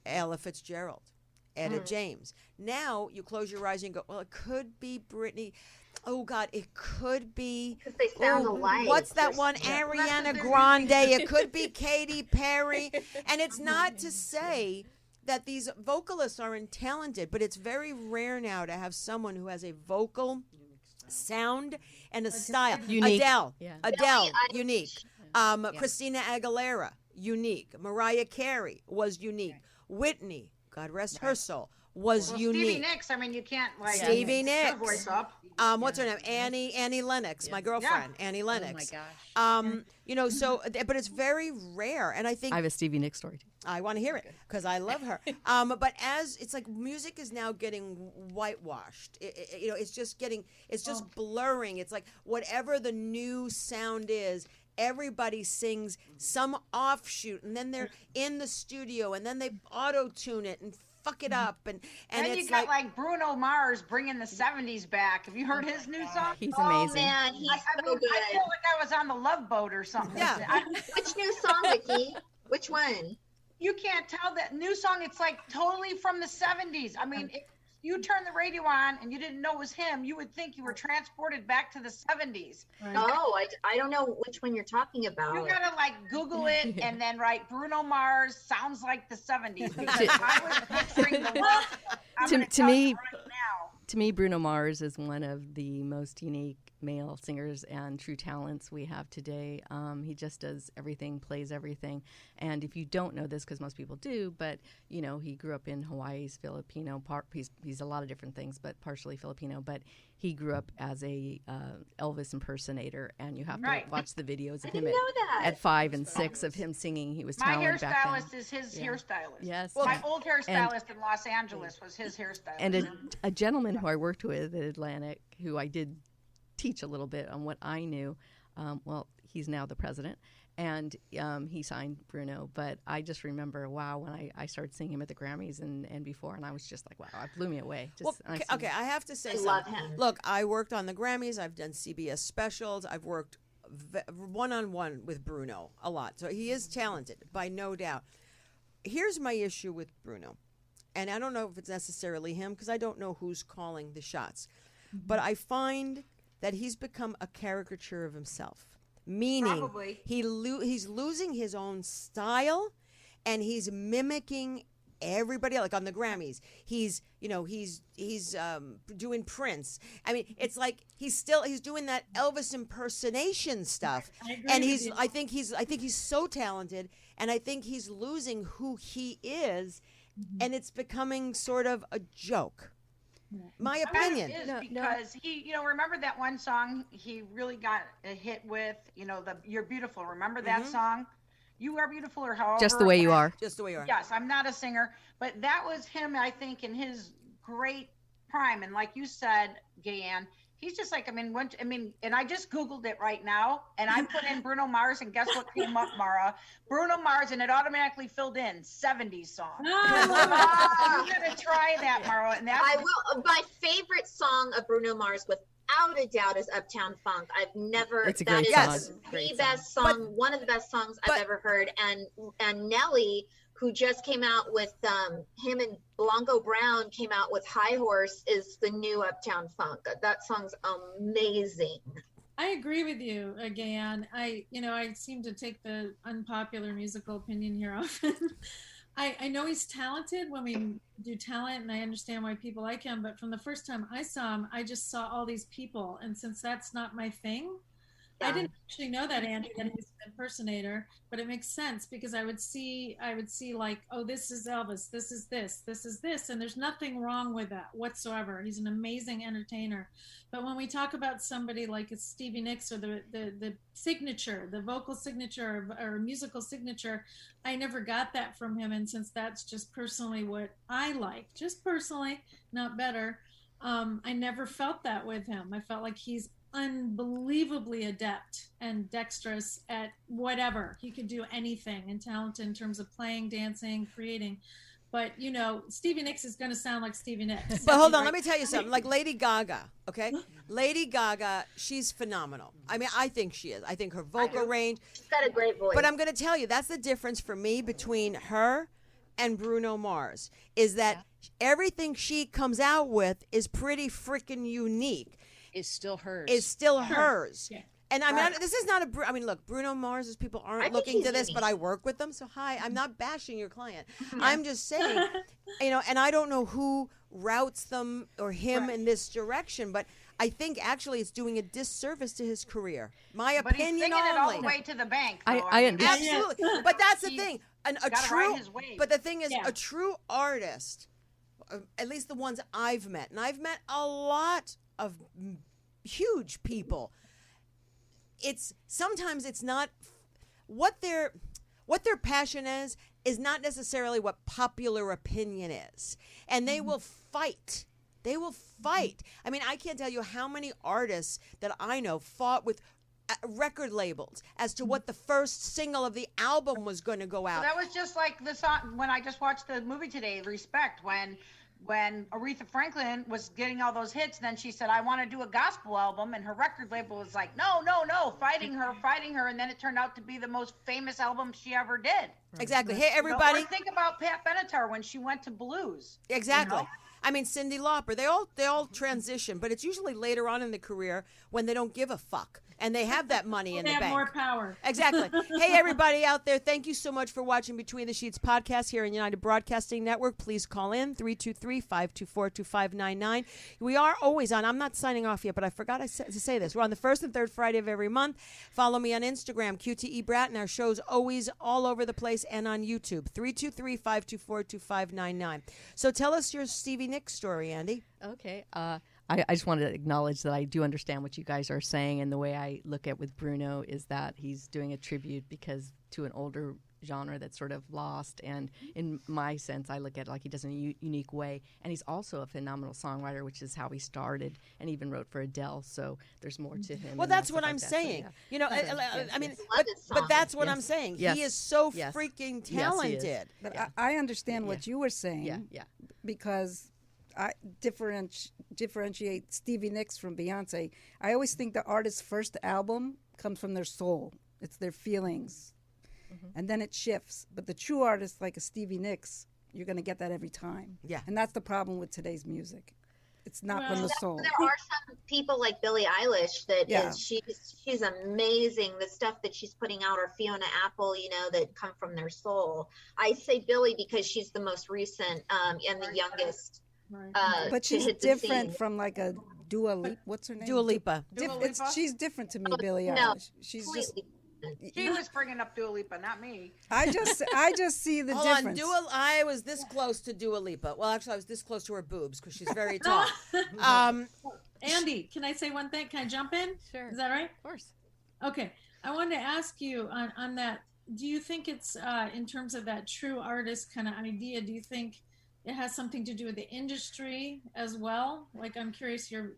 Speaker 1: Ella Fitzgerald, Etta James. Now you close your eyes and go, well, it could be Britney. Oh, God, it could be.
Speaker 4: Because they sound alike.
Speaker 1: What's that one? Ariana Grande. It could be Katy Perry. And it's not to say that these vocalists aren't talented, but it's very rare now to have someone who has a vocal sound and a style.
Speaker 7: Unique.
Speaker 1: Adele,
Speaker 4: Billie
Speaker 1: unique. Christina Aguilera, unique. Mariah Carey was unique. Whitney, God rest her soul, was unique.
Speaker 5: Stevie Nicks, I mean, you can't
Speaker 1: Stevie Nicks.
Speaker 5: her voice up.
Speaker 1: What's her name? Annie Lennox, my girlfriend, Annie Lennox.
Speaker 7: Oh my gosh.
Speaker 1: So, but it's very rare, and I think
Speaker 7: I have a Stevie Nicks story too.
Speaker 1: I want to hear it because I love her. But as it's like music is now getting whitewashed. It's just blurring. It's like whatever the new sound is, everybody sings some offshoot, and then they're in the studio, and then they auto tune it and fuck it up, and
Speaker 5: then
Speaker 1: it's
Speaker 5: you got like Bruno Mars bringing the 70s back. Have you heard his new song?
Speaker 7: He's amazing.
Speaker 4: Oh man, he's
Speaker 5: I
Speaker 4: so good.
Speaker 5: feel like I was on the Love Boat or something.
Speaker 1: Yeah.
Speaker 4: Which new song, Vicky? Which one?
Speaker 5: You can't tell that new song. It's like totally from the 70s. I mean, if you turn the radio on and you didn't know it was him, you would think you were transported back to the 70s.
Speaker 3: Right.
Speaker 4: Oh, I don't know which one you're talking about.
Speaker 5: You gotta like Google it and then write Bruno Mars sounds like the 70s. Because I was picturing the one. I'm gonna tell you right now.
Speaker 7: To me, Bruno Mars is one of the most unique male singers and true talents we have today. He just does everything, plays everything. And if you don't know this, because most people do, but he grew up in Hawaii. He's Filipino. He's a lot of different things, but partially Filipino. But he grew up as a Elvis impersonator, and you have to watch the videos of him at 5 and 6 of him singing. He was
Speaker 5: my
Speaker 7: talented back then.
Speaker 5: hairstylist is his hairstylist.
Speaker 7: Yes.
Speaker 5: My old hairstylist in Los Angeles was his hairstylist.
Speaker 7: And a gentleman who I worked with at Atlantic, who I did teach a little bit on what I knew. He's now the president, and he signed Bruno. But I just remember, wow, when I started seeing him at the Grammys and before, and I was just like, wow, it blew me away.
Speaker 1: Okay, I have to say
Speaker 4: I
Speaker 1: something.
Speaker 4: love him.
Speaker 1: Look, I worked on the Grammys. I've done CBS specials. I've worked one-on-one with Bruno a lot. So he is talented, by no doubt. Here's my issue with Bruno. And I don't know if it's necessarily him, because I don't know who's calling the shots. But I find that he's become a caricature of himself, meaning
Speaker 5: Probably.
Speaker 1: he's losing his own style, and he's mimicking everybody like on the Grammys. He's doing Prince. I mean, it's like he's doing that Elvis impersonation stuff. And I think he's so talented, and I think he's losing who he is, and it's becoming sort of a joke. My opinion.
Speaker 5: It is because he, remember that one song he really got a hit with, You're Beautiful. Remember that song? You Are Beautiful, or however.
Speaker 7: Just the way you are.
Speaker 1: Just the way you are.
Speaker 5: Yes, I'm not a singer, but that was him, I think, in his great prime. And like you said, Gaye Ann, he's just like, and I just Googled it right now, and I put in Bruno Mars, and guess what came up, Mara? Bruno Mars, and it automatically filled in 70s songs. I'm going to try that, Mara. And
Speaker 4: I will. My favorite song of Bruno Mars, without a doubt, is Uptown Funk. I've never.
Speaker 7: It's a great song.
Speaker 4: The best song, one of the best songs I've ever heard. And Nelly, who just came out with him and Blanco Brown came out with High Horse, is the new Uptown Funk. That song's amazing.
Speaker 3: I agree with you, Gaye Ann. I seem to take the unpopular musical opinion here often. I know he's talented when we do talent, and I understand why people like him. But from the first time I saw him, I just saw all these people. And since that's not my thing, I didn't actually know that, Andy, that he's an impersonator, but it makes sense because I would see like, oh, this is Elvis, this is this, and there's nothing wrong with that whatsoever. He's an amazing entertainer. But when we talk about somebody like a Stevie Nicks or the signature, the vocal signature or musical signature, I never got that from him. And since that's just personally what I like, just personally, not better, I never felt that with him. I felt like he's unbelievably adept and dexterous at whatever. He could do anything and talented in terms of playing, dancing, creating. But, Stevie Nicks is going to sound like Stevie Nicks.
Speaker 1: But hold on, let me tell you something. Like Lady Gaga, okay? Lady Gaga, she's phenomenal. I mean, I think she is. I think her vocal range.
Speaker 4: She's got a great voice.
Speaker 1: But I'm going to tell you, that's the difference for me between her and Bruno Mars, is that everything she comes out with is pretty freaking unique.
Speaker 2: Is still hers.
Speaker 1: Yeah. And I mean, this is not look, Bruno Mars's people aren't looking to this, but I work with them. So hi, I'm not bashing your client. I'm just saying, and I don't know who routes them or him in this direction, but I think actually it's doing a disservice to his career. My opinion
Speaker 5: but he's singing
Speaker 1: only.
Speaker 5: it all the way to the bank. Though.
Speaker 7: I understand.
Speaker 1: Absolutely. But that's the thing. But the thing is,
Speaker 3: Yeah.
Speaker 1: a true artist, at least the ones I've met, and I've met a lot of huge people. Sometimes it's not what their passion is not necessarily what popular opinion is, and they will fight. They will fight. I mean, I can't tell you how many artists that I know fought with record labels as to what the first single of the album was going to go out.
Speaker 5: So that was just like the song when I just watched the movie today, Respect, when Aretha Franklin was getting all those hits, then she said, I want to do a gospel album, and her record label was like, no, fighting her, and then it turned out to be the most famous album she ever did.
Speaker 1: Exactly. Hey, everybody.
Speaker 5: Or think about Pat Benatar when she went to blues.
Speaker 1: Exactly. I mean, Cyndi Lauper, they all transition, but it's usually later on in the career when they don't give a fuck and they have that money in the bank.
Speaker 3: They have more power.
Speaker 1: Exactly. Hey, everybody out there, thank you so much for watching Between the Sheets podcast here on United Broadcasting Network. Please call in 323-524-2599. We are always on. I'm not signing off yet, but I forgot to say this. We're on the first and third Friday of every month. Follow me on Instagram, QTE Brat, and our show's always all over the place and on YouTube, 323-524-2599. So tell us your Stevie Nicks story, Andy.
Speaker 7: Okay. I just wanted to acknowledge that I do understand what you guys are saying, and the way I look at with Bruno is that he's doing a tribute to an older genre that's sort of lost, and in my sense I look at it like he does it in a unique way, and he's also a phenomenal songwriter, which is how he started, and even wrote for Adele, so there's more to him.
Speaker 1: Well, that's what I'm saying. So, I mean, but that's what I'm saying. He is so freaking talented.
Speaker 7: Yes,
Speaker 6: but I understand what you were saying.
Speaker 7: Yeah.
Speaker 6: Because I differentiate Stevie Nicks from Beyonce. I always think the artist's first album comes from their soul. It's their feelings. And then it shifts. But the true artist, like a Stevie Nicks, you're going to get that every time.
Speaker 1: Yeah.
Speaker 6: And that's the problem with today's music. It's not
Speaker 3: Well,
Speaker 6: from the
Speaker 4: There
Speaker 6: soul.
Speaker 4: are some people like Billie Eilish that
Speaker 6: Yeah.
Speaker 4: she's amazing. The stuff that she's putting out, or Fiona Apple, that come from their soul. I say Billie because she's the most recent and the youngest.
Speaker 3: Right.
Speaker 6: But
Speaker 4: to
Speaker 6: she's
Speaker 4: hit the
Speaker 6: different
Speaker 4: scene.
Speaker 6: from like a Dua Lipa. What's her name?
Speaker 1: Dua Lipa.
Speaker 5: Dua Lipa?
Speaker 6: She's different to me,
Speaker 4: Oh,
Speaker 6: Billie
Speaker 4: no,
Speaker 6: Eilish. She's just.
Speaker 4: Completely.
Speaker 5: She was bringing up Dua Lipa, not me.
Speaker 6: I just see the
Speaker 1: Hold
Speaker 6: difference.
Speaker 1: on, I was this close to Dua Lipa. Well, actually, I was this close to her boobs because she's very tall.
Speaker 3: Andy, can I say one thing? Can I jump in?
Speaker 7: Sure.
Speaker 3: Is that right?
Speaker 7: Of course.
Speaker 3: Okay. I wanted to ask you on that. Do you think it's in terms of that true artist kind of idea? Do you think it has something to do with the industry as well? Like, I'm curious your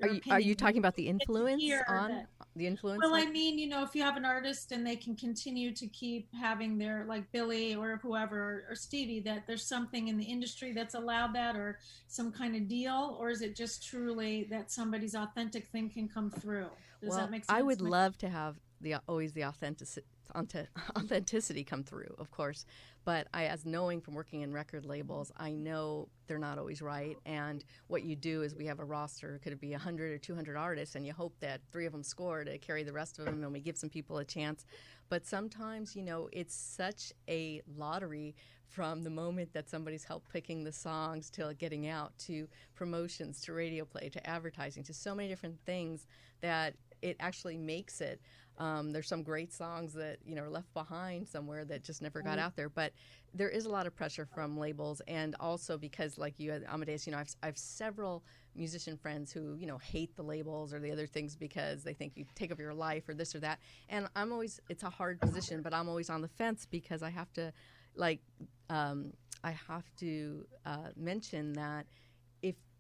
Speaker 7: Are you
Speaker 3: opinion.
Speaker 7: talking about the influence
Speaker 3: hear
Speaker 7: on
Speaker 3: that-
Speaker 7: the influence?
Speaker 3: Well,
Speaker 7: like-
Speaker 3: I mean, if you have an artist and they can continue to keep having their, like Billy or whoever, or Stevie, that there's something in the industry that's allowed that, or some kind of deal, or is it just truly that somebody's authentic thing can come through? Does that make sense?
Speaker 7: I would love to have always the authenticity come through, of course. But as knowing from working in record labels, I know they're not always right. And what you do is we have a roster, could it be 100 or 200 artists, and you hope that 3 of them score to carry the rest of them, and we give some people a chance. But sometimes, it's such a lottery from the moment that somebody's helped picking the songs till getting out, to promotions, to radio play, to advertising, to so many different things, that it actually makes it. There's some great songs that are left behind somewhere that just never got out there, but there is a lot of pressure from labels, and also because, like you had Amadeus, I've several musician friends who hate the labels or the other things because they think you take over your life or this or that, and it's a hard position, but I'm always on the fence because I have to mention that.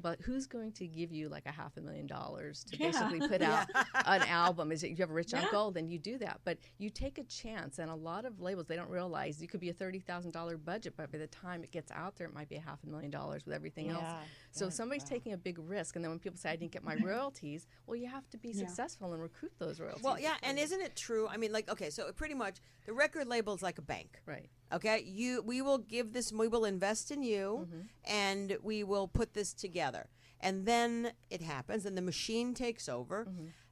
Speaker 7: But who's going to give you like $500,000 to basically put out an album? Is it you have a rich uncle? Then you do that. But you take a chance, and a lot of labels, they don't realize you could be a $30,000 budget, but by the time it gets out there, it might be $500,000 with everything else. So somebody's taking a big risk, and then when people say I didn't get my royalties, well, you have to be successful and recoup those royalties.
Speaker 1: Well, yeah, and isn't it true? I mean, so pretty much the record label is like a bank.
Speaker 7: Right.
Speaker 1: Okay, we will invest in you, and we will put this together. And then it happens, and the machine takes over.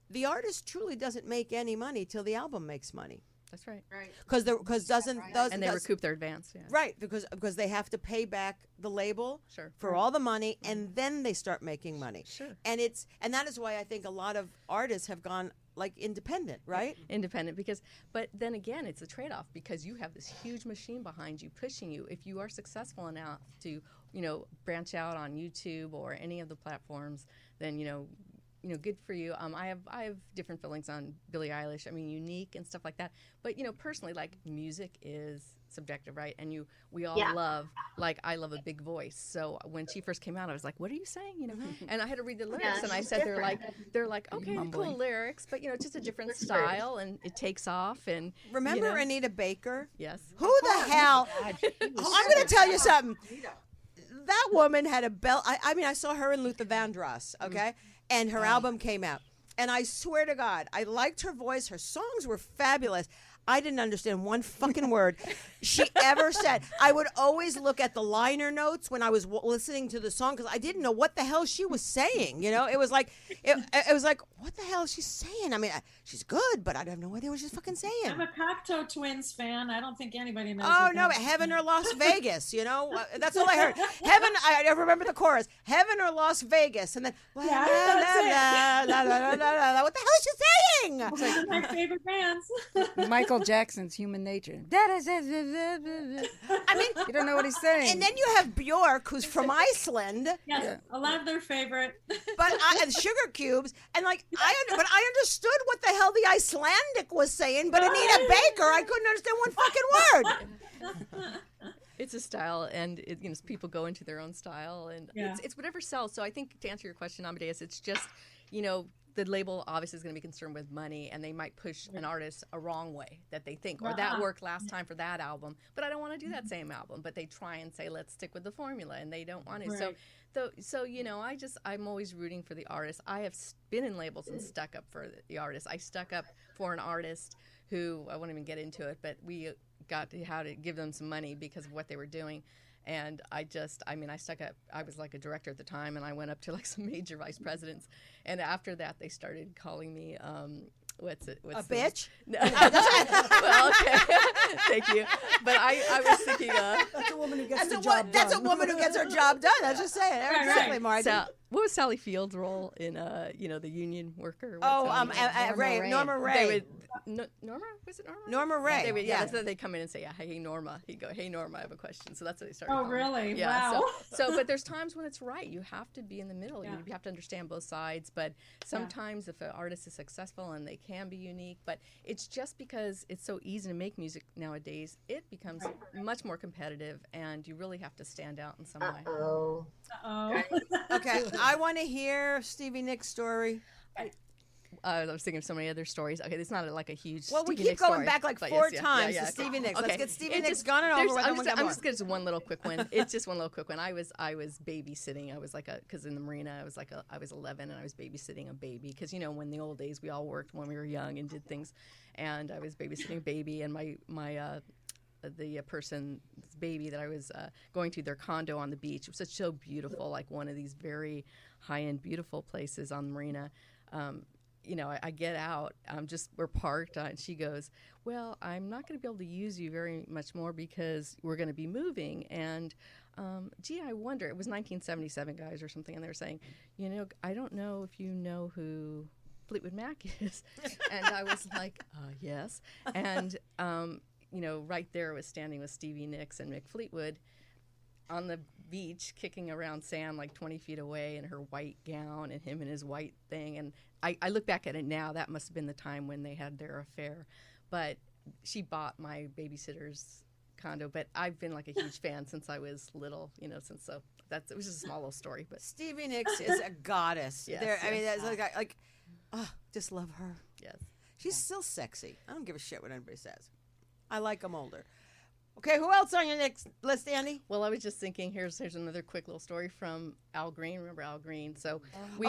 Speaker 1: The artist truly doesn't make any money till the album makes money.
Speaker 7: That's right.
Speaker 5: Right.
Speaker 1: And
Speaker 7: they recoup their advance. Yeah.
Speaker 1: Right, because they have to pay back the label
Speaker 7: Sure.
Speaker 1: for all the money, and then they start making money.
Speaker 7: Sure.
Speaker 1: And that is why I think a lot of artists have gone independent, right?
Speaker 7: Independent, but then again, it's a trade-off because you have this huge machine behind you pushing you. If you are successful enough to, branch out on YouTube or any of the platforms, then good for you. I have different feelings on Billie Eilish. I mean, unique and stuff like that. But personally, music is subjective, right? And we all love, I love a big voice. So when she first came out, I was like, "What are you saying?" And I had to read the lyrics, and I said, "They're like, okay, cool lyrics, but just a different style, and it takes off." And
Speaker 1: remember Anita Baker?
Speaker 7: Yes.
Speaker 1: Who the hell? I'm going to tell you something. That woman had a belt. I mean, I saw her and Luther Vandross, okay? And her album came out. And I swear to God, I liked her voice. Her songs were fabulous. I didn't understand one fucking word she ever said. I would always look at the liner notes when I was listening to the song because I didn't know what the hell she was saying. It was like, what the hell is she saying? I mean, she's good, but I have no idea what she's fucking saying.
Speaker 3: I'm a Cocteau Twins fan. I don't think anybody knows.
Speaker 1: Oh no, Heaven or Las Vegas. That's all I heard. Heaven. I remember the chorus. Heaven or Las Vegas, and then what the hell is she saying?
Speaker 3: One of my favorite bands.
Speaker 6: Michael Jackson's Human Nature.
Speaker 1: I mean,
Speaker 6: you don't know what he's saying.
Speaker 1: And then you have Bjork, who's from Iceland.
Speaker 3: Yes, a lot of their favorite.
Speaker 1: And Sugar Cubes, and I understood what the hell the Icelandic was saying, but Anita Baker, I couldn't understand one fucking word.
Speaker 7: It's a style, and people go into their own style, and it's whatever sells. So I think to answer your question, Amadeus, it's just the label obviously is going to be concerned with money, and they might push an artist a wrong way that they think, or that worked last time for that album, but I don't want to do that same album. But they try and say, let's stick with the formula, and they don't want to.
Speaker 3: Right.
Speaker 7: So I'm always rooting for the artist. I have been in labels and stuck up for the artist. I stuck up for an artist who, I won't even get into it, but we got how to give them some money because of what they were doing. And I stuck up. I was like a director at the time, and I went up to like some major vice presidents. And after that, they started calling me, what's
Speaker 1: a bitch?
Speaker 7: No. Well, okay. Thank you. But I was thinking,
Speaker 8: that's a woman who gets the job done.
Speaker 1: That's a woman who gets her job done. That's just saying. Exactly, Marty.
Speaker 7: What was Sally Field's role in, the union worker?
Speaker 1: Norma Ray.
Speaker 7: Norma? Was it Norma?
Speaker 1: Norma Ray.
Speaker 7: They come in and say, hey, Norma. He'd go, hey, Norma, I have a question. So that's what they started.
Speaker 3: Oh, really?
Speaker 7: Yeah,
Speaker 3: wow.
Speaker 7: But there's times when it's right. You have to be in the middle. Yeah. You have to understand both sides. But sometimes if an artist is successful and they can be unique, but it's just because it's so easy to make music nowadays, it becomes much more competitive, and you really have to stand out in some way.
Speaker 3: Uh-oh.
Speaker 1: Okay, I want to hear Stevie Nicks' story.
Speaker 7: I was thinking of so many other stories. Okay, it's not like a huge.
Speaker 1: Well, we
Speaker 7: Stevie
Speaker 1: keep going
Speaker 7: story,
Speaker 1: back like four times to Stevie Nicks.
Speaker 7: Okay.
Speaker 1: Let's get Stevie Nicks gone and over with.
Speaker 7: I'm just going to one little quick one. It's just one little quick one. I was babysitting. I was because in the marina, I was 11 and I was babysitting a baby because when in the old days we all worked when we were young and did things, and I was babysitting a baby, and the person's baby that I was going to their condo on the beach. It was so beautiful, like one of these very high-end, beautiful places on the marina. I get out, we're parked, and she goes, well, I'm not going to be able to use you very much more because we're going to be moving. And, I wonder, it was 1977, guys, or something, and they were saying, I don't know if you know who Fleetwood Mac is. And I was like, yes. And, right there was standing with Stevie Nicks and Mick Fleetwood on the beach, kicking around sand like 20 feet away in her white gown and him in his white thing. And I look back at it now, that must have been the time when they had their affair. But she bought my babysitter's condo. But I've been like a huge fan since I was little, it was just a small little story. But
Speaker 1: Stevie Nicks is a goddess.
Speaker 7: Yes,
Speaker 1: I mean, that's just love her.
Speaker 7: Yes.
Speaker 1: She's still sexy. I don't give a shit what anybody says. I like them older. Okay, who else on your next list, Andy?
Speaker 7: Well, I was just thinking, here's another quick little story from Al Green. Remember Al Green? So,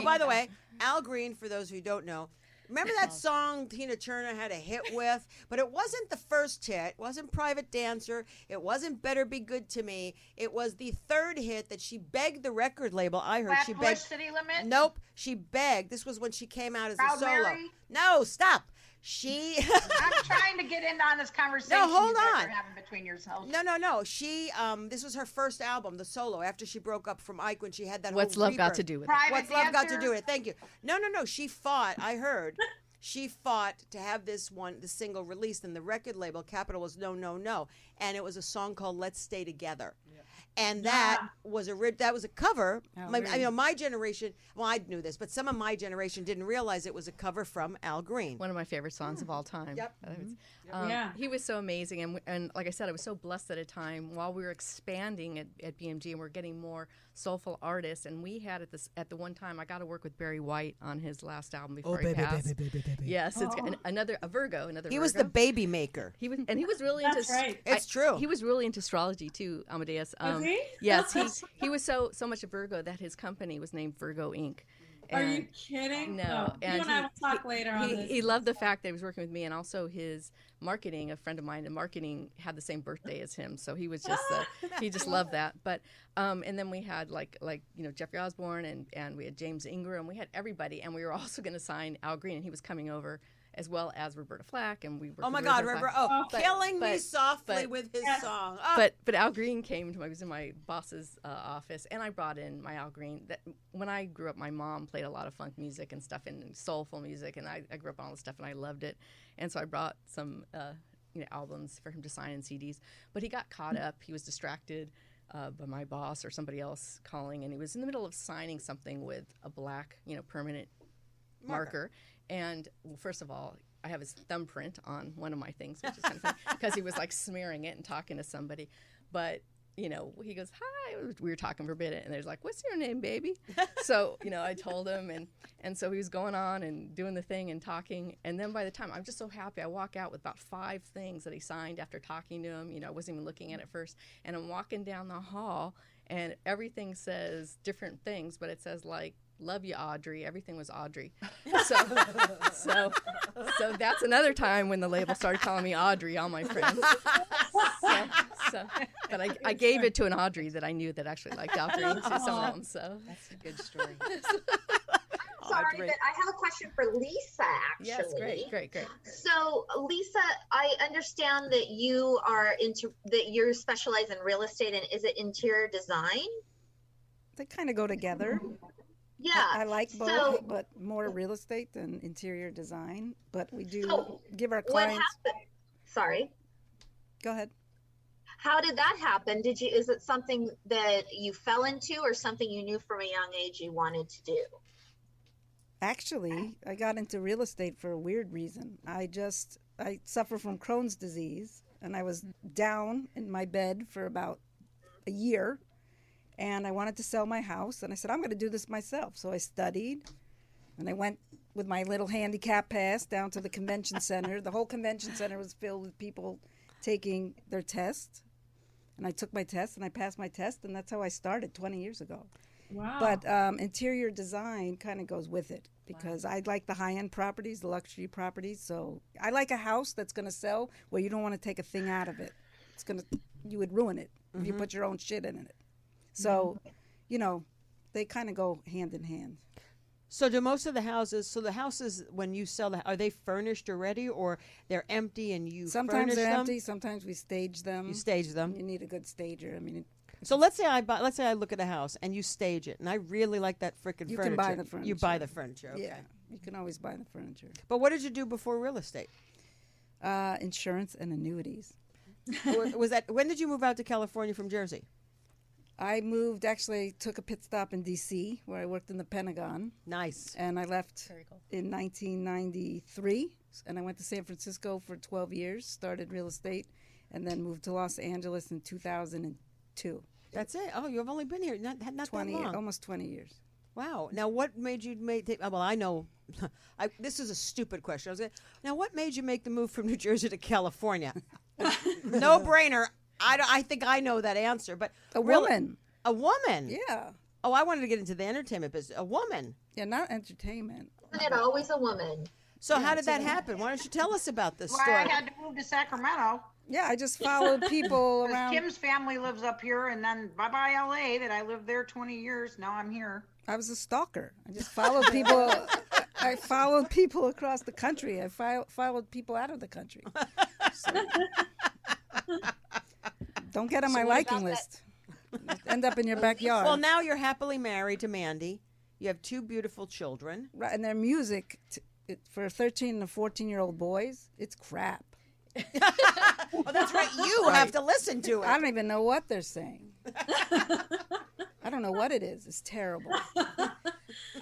Speaker 1: by the way, Al Green, for those who don't know, remember that song Tina Turner had a hit with? But it wasn't the first hit. It wasn't Private Dancer. It wasn't Better Be Good to Me. It was the third hit that she begged the record label. I heard she begged.
Speaker 5: City Limits?
Speaker 1: Nope, she begged. This was when she came out as
Speaker 5: Proud
Speaker 1: a solo.
Speaker 5: Mary?
Speaker 1: No, stop.
Speaker 5: I'm trying to get in on this conversation.
Speaker 1: No, hold
Speaker 5: you guys
Speaker 1: on.
Speaker 5: are having between yourselves.
Speaker 1: No. She this was her first album, the solo, after she broke up from Ike when she had that
Speaker 7: What's
Speaker 1: whole
Speaker 7: Love
Speaker 1: rebirth.
Speaker 7: Got to Do with it?
Speaker 1: What's Love Got to Do with it? Thank you. No. She fought. I heard. She fought to have the single released, and the record label, Capitol, was no. And it was a song called Let's Stay Together. Yeah. And that was a cover. My generation, well, I knew this, but some of my generation didn't realize it was a cover from Al Green.
Speaker 7: One of my favorite songs of all time.
Speaker 1: Yep.
Speaker 7: He was so amazing. And like I said, I was so blessed at a time while we were expanding at BMG and we're getting more soulful artists. And we had at the one time, I got to work with Barry White on his last album before he passed. Baby. Yes, it's a Virgo.
Speaker 1: He was the baby maker.
Speaker 7: He was really into.
Speaker 3: That's right.
Speaker 1: It's true.
Speaker 7: He was really into astrology too, Amadeus.
Speaker 3: Was he?
Speaker 7: Yes, he was so much a Virgo that his company was named Virgo Inc.
Speaker 3: Are you kidding?
Speaker 7: No.
Speaker 3: And you and I will talk later on this.
Speaker 7: He loved the fact that he was working with me, and also his marketing. A friend of mine in marketing had the same birthday as him, so he was just he just loved that. But and then we had like Jeffrey Osborne and we had James Ingram. We had everybody, and we were also going to sign Al Green, and he was coming over, as well as Roberta Flack, and we were.
Speaker 1: Oh my God, killing me softly with his song. Oh.
Speaker 7: But Al Green came to was in my boss's office, and I brought in my Al Green. That when I grew up, my mom played a lot of funk music and stuff and soulful music, and I grew up on all this stuff, and I loved it. And so I brought some albums for him to sign and CDs. But he got caught up. He was distracted by my boss or somebody else calling, and he was in the middle of signing something with a black, permanent marker. And first of all, I have his thumbprint on one of my things, which is kind of funny, because he was like smearing it and talking to somebody. But, he goes, hi. We were talking for a bit, and there's like, what's your name, baby? So, I told him, and so he was going on and doing the thing and talking. And then by the time, I'm just so happy. I walk out with about 5 things that he signed after talking to him. I wasn't even looking at it first. And I'm walking down the hall, and everything says different things, but it says like, love you, Audrey. Everything was Audrey. So that's another time when the label started calling me Audrey, all my friends. So, but I gave it to an Audrey that I knew that actually liked offering to some of them. So
Speaker 2: That's a good story.
Speaker 4: Sorry, but I have a question for Lisa, actually.
Speaker 7: yes, great.
Speaker 4: So, Lisa, I understand that you specialize in real estate, and is it interior design?
Speaker 6: They kind of go together.
Speaker 4: Yeah.
Speaker 6: I like both, but more real estate than interior design. But we do give our clients.
Speaker 4: What happened? Sorry.
Speaker 6: Go ahead.
Speaker 4: How did that happen? Is it something that you fell into, or something you knew from a young age you wanted to do?
Speaker 6: Actually, I got into real estate for a weird reason. I suffer from Crohn's disease, and I was down in my bed for about a year, and I wanted to sell my house, and I said, I'm going to do this myself. So I studied, and I went with my little handicap pass down to the convention center. The whole convention center was filled with people taking their test, and I took my test, and I passed my test, and that's how I started 20 years ago.
Speaker 3: Wow.
Speaker 6: But interior design kind of goes with it, because I like the high-end properties, the luxury properties. So I like a house that's going to sell where you don't want to take a thing out of it. You would ruin it if you put your own shit in it. So, they kind of go hand in hand.
Speaker 1: So do most of the houses, when you sell are they furnished already, or they're empty and you
Speaker 6: Sometimes
Speaker 1: furnish
Speaker 6: they're
Speaker 1: them?
Speaker 6: empty. Sometimes we stage them.
Speaker 1: You stage them.
Speaker 6: You need a good stager. I mean,
Speaker 1: So let's say I look at a house and you stage it, and I really like that frickin'
Speaker 6: You
Speaker 1: furniture.
Speaker 6: can buy the furniture.
Speaker 1: You buy the furniture. Okay.
Speaker 6: yeah, you can always buy the furniture.
Speaker 1: But what did you do before real estate?
Speaker 6: Insurance and annuities.
Speaker 1: Was that when did you move out to California from Jersey?
Speaker 6: I took a pit stop in D.C. where I worked in the Pentagon.
Speaker 1: Nice.
Speaker 6: And I left
Speaker 7: Very cool.
Speaker 6: in 1993, and I went to San Francisco for 12 years, started real estate, and then moved to Los Angeles in 2002.
Speaker 1: That's it. Oh, you've only been here not that long.
Speaker 6: Almost 20 years.
Speaker 1: Wow. Now, what made you well, I know. This is a stupid question. Now, what made you make the move from New Jersey to California? No brainer. I think I know that answer, but
Speaker 6: woman.
Speaker 1: A woman.
Speaker 6: Yeah.
Speaker 1: Oh, I wanted to get into the entertainment business. A woman.
Speaker 6: Yeah, not entertainment.
Speaker 4: Isn't it always a woman?
Speaker 1: So how did that happen? Why don't you tell us about this
Speaker 5: Why
Speaker 1: story?
Speaker 5: I had to move to Sacramento.
Speaker 6: Yeah, I just followed people
Speaker 5: Because
Speaker 6: around.
Speaker 5: Kim's family lives up here, and then bye-bye LA that I lived there 20 years. Now I'm here.
Speaker 6: I was a stalker. I just followed people. I followed people across the country. I followed people out of the country. So, don't get on my liking list. End up in your backyard.
Speaker 1: Well, now you're happily married to Mandy. You have 2 beautiful children.
Speaker 6: Right, and their music, for 13 and 14-year-old boys, it's crap.
Speaker 1: Oh, that's right. You have to listen to it.
Speaker 6: I don't even know what they're saying. I don't know what it is. It's terrible.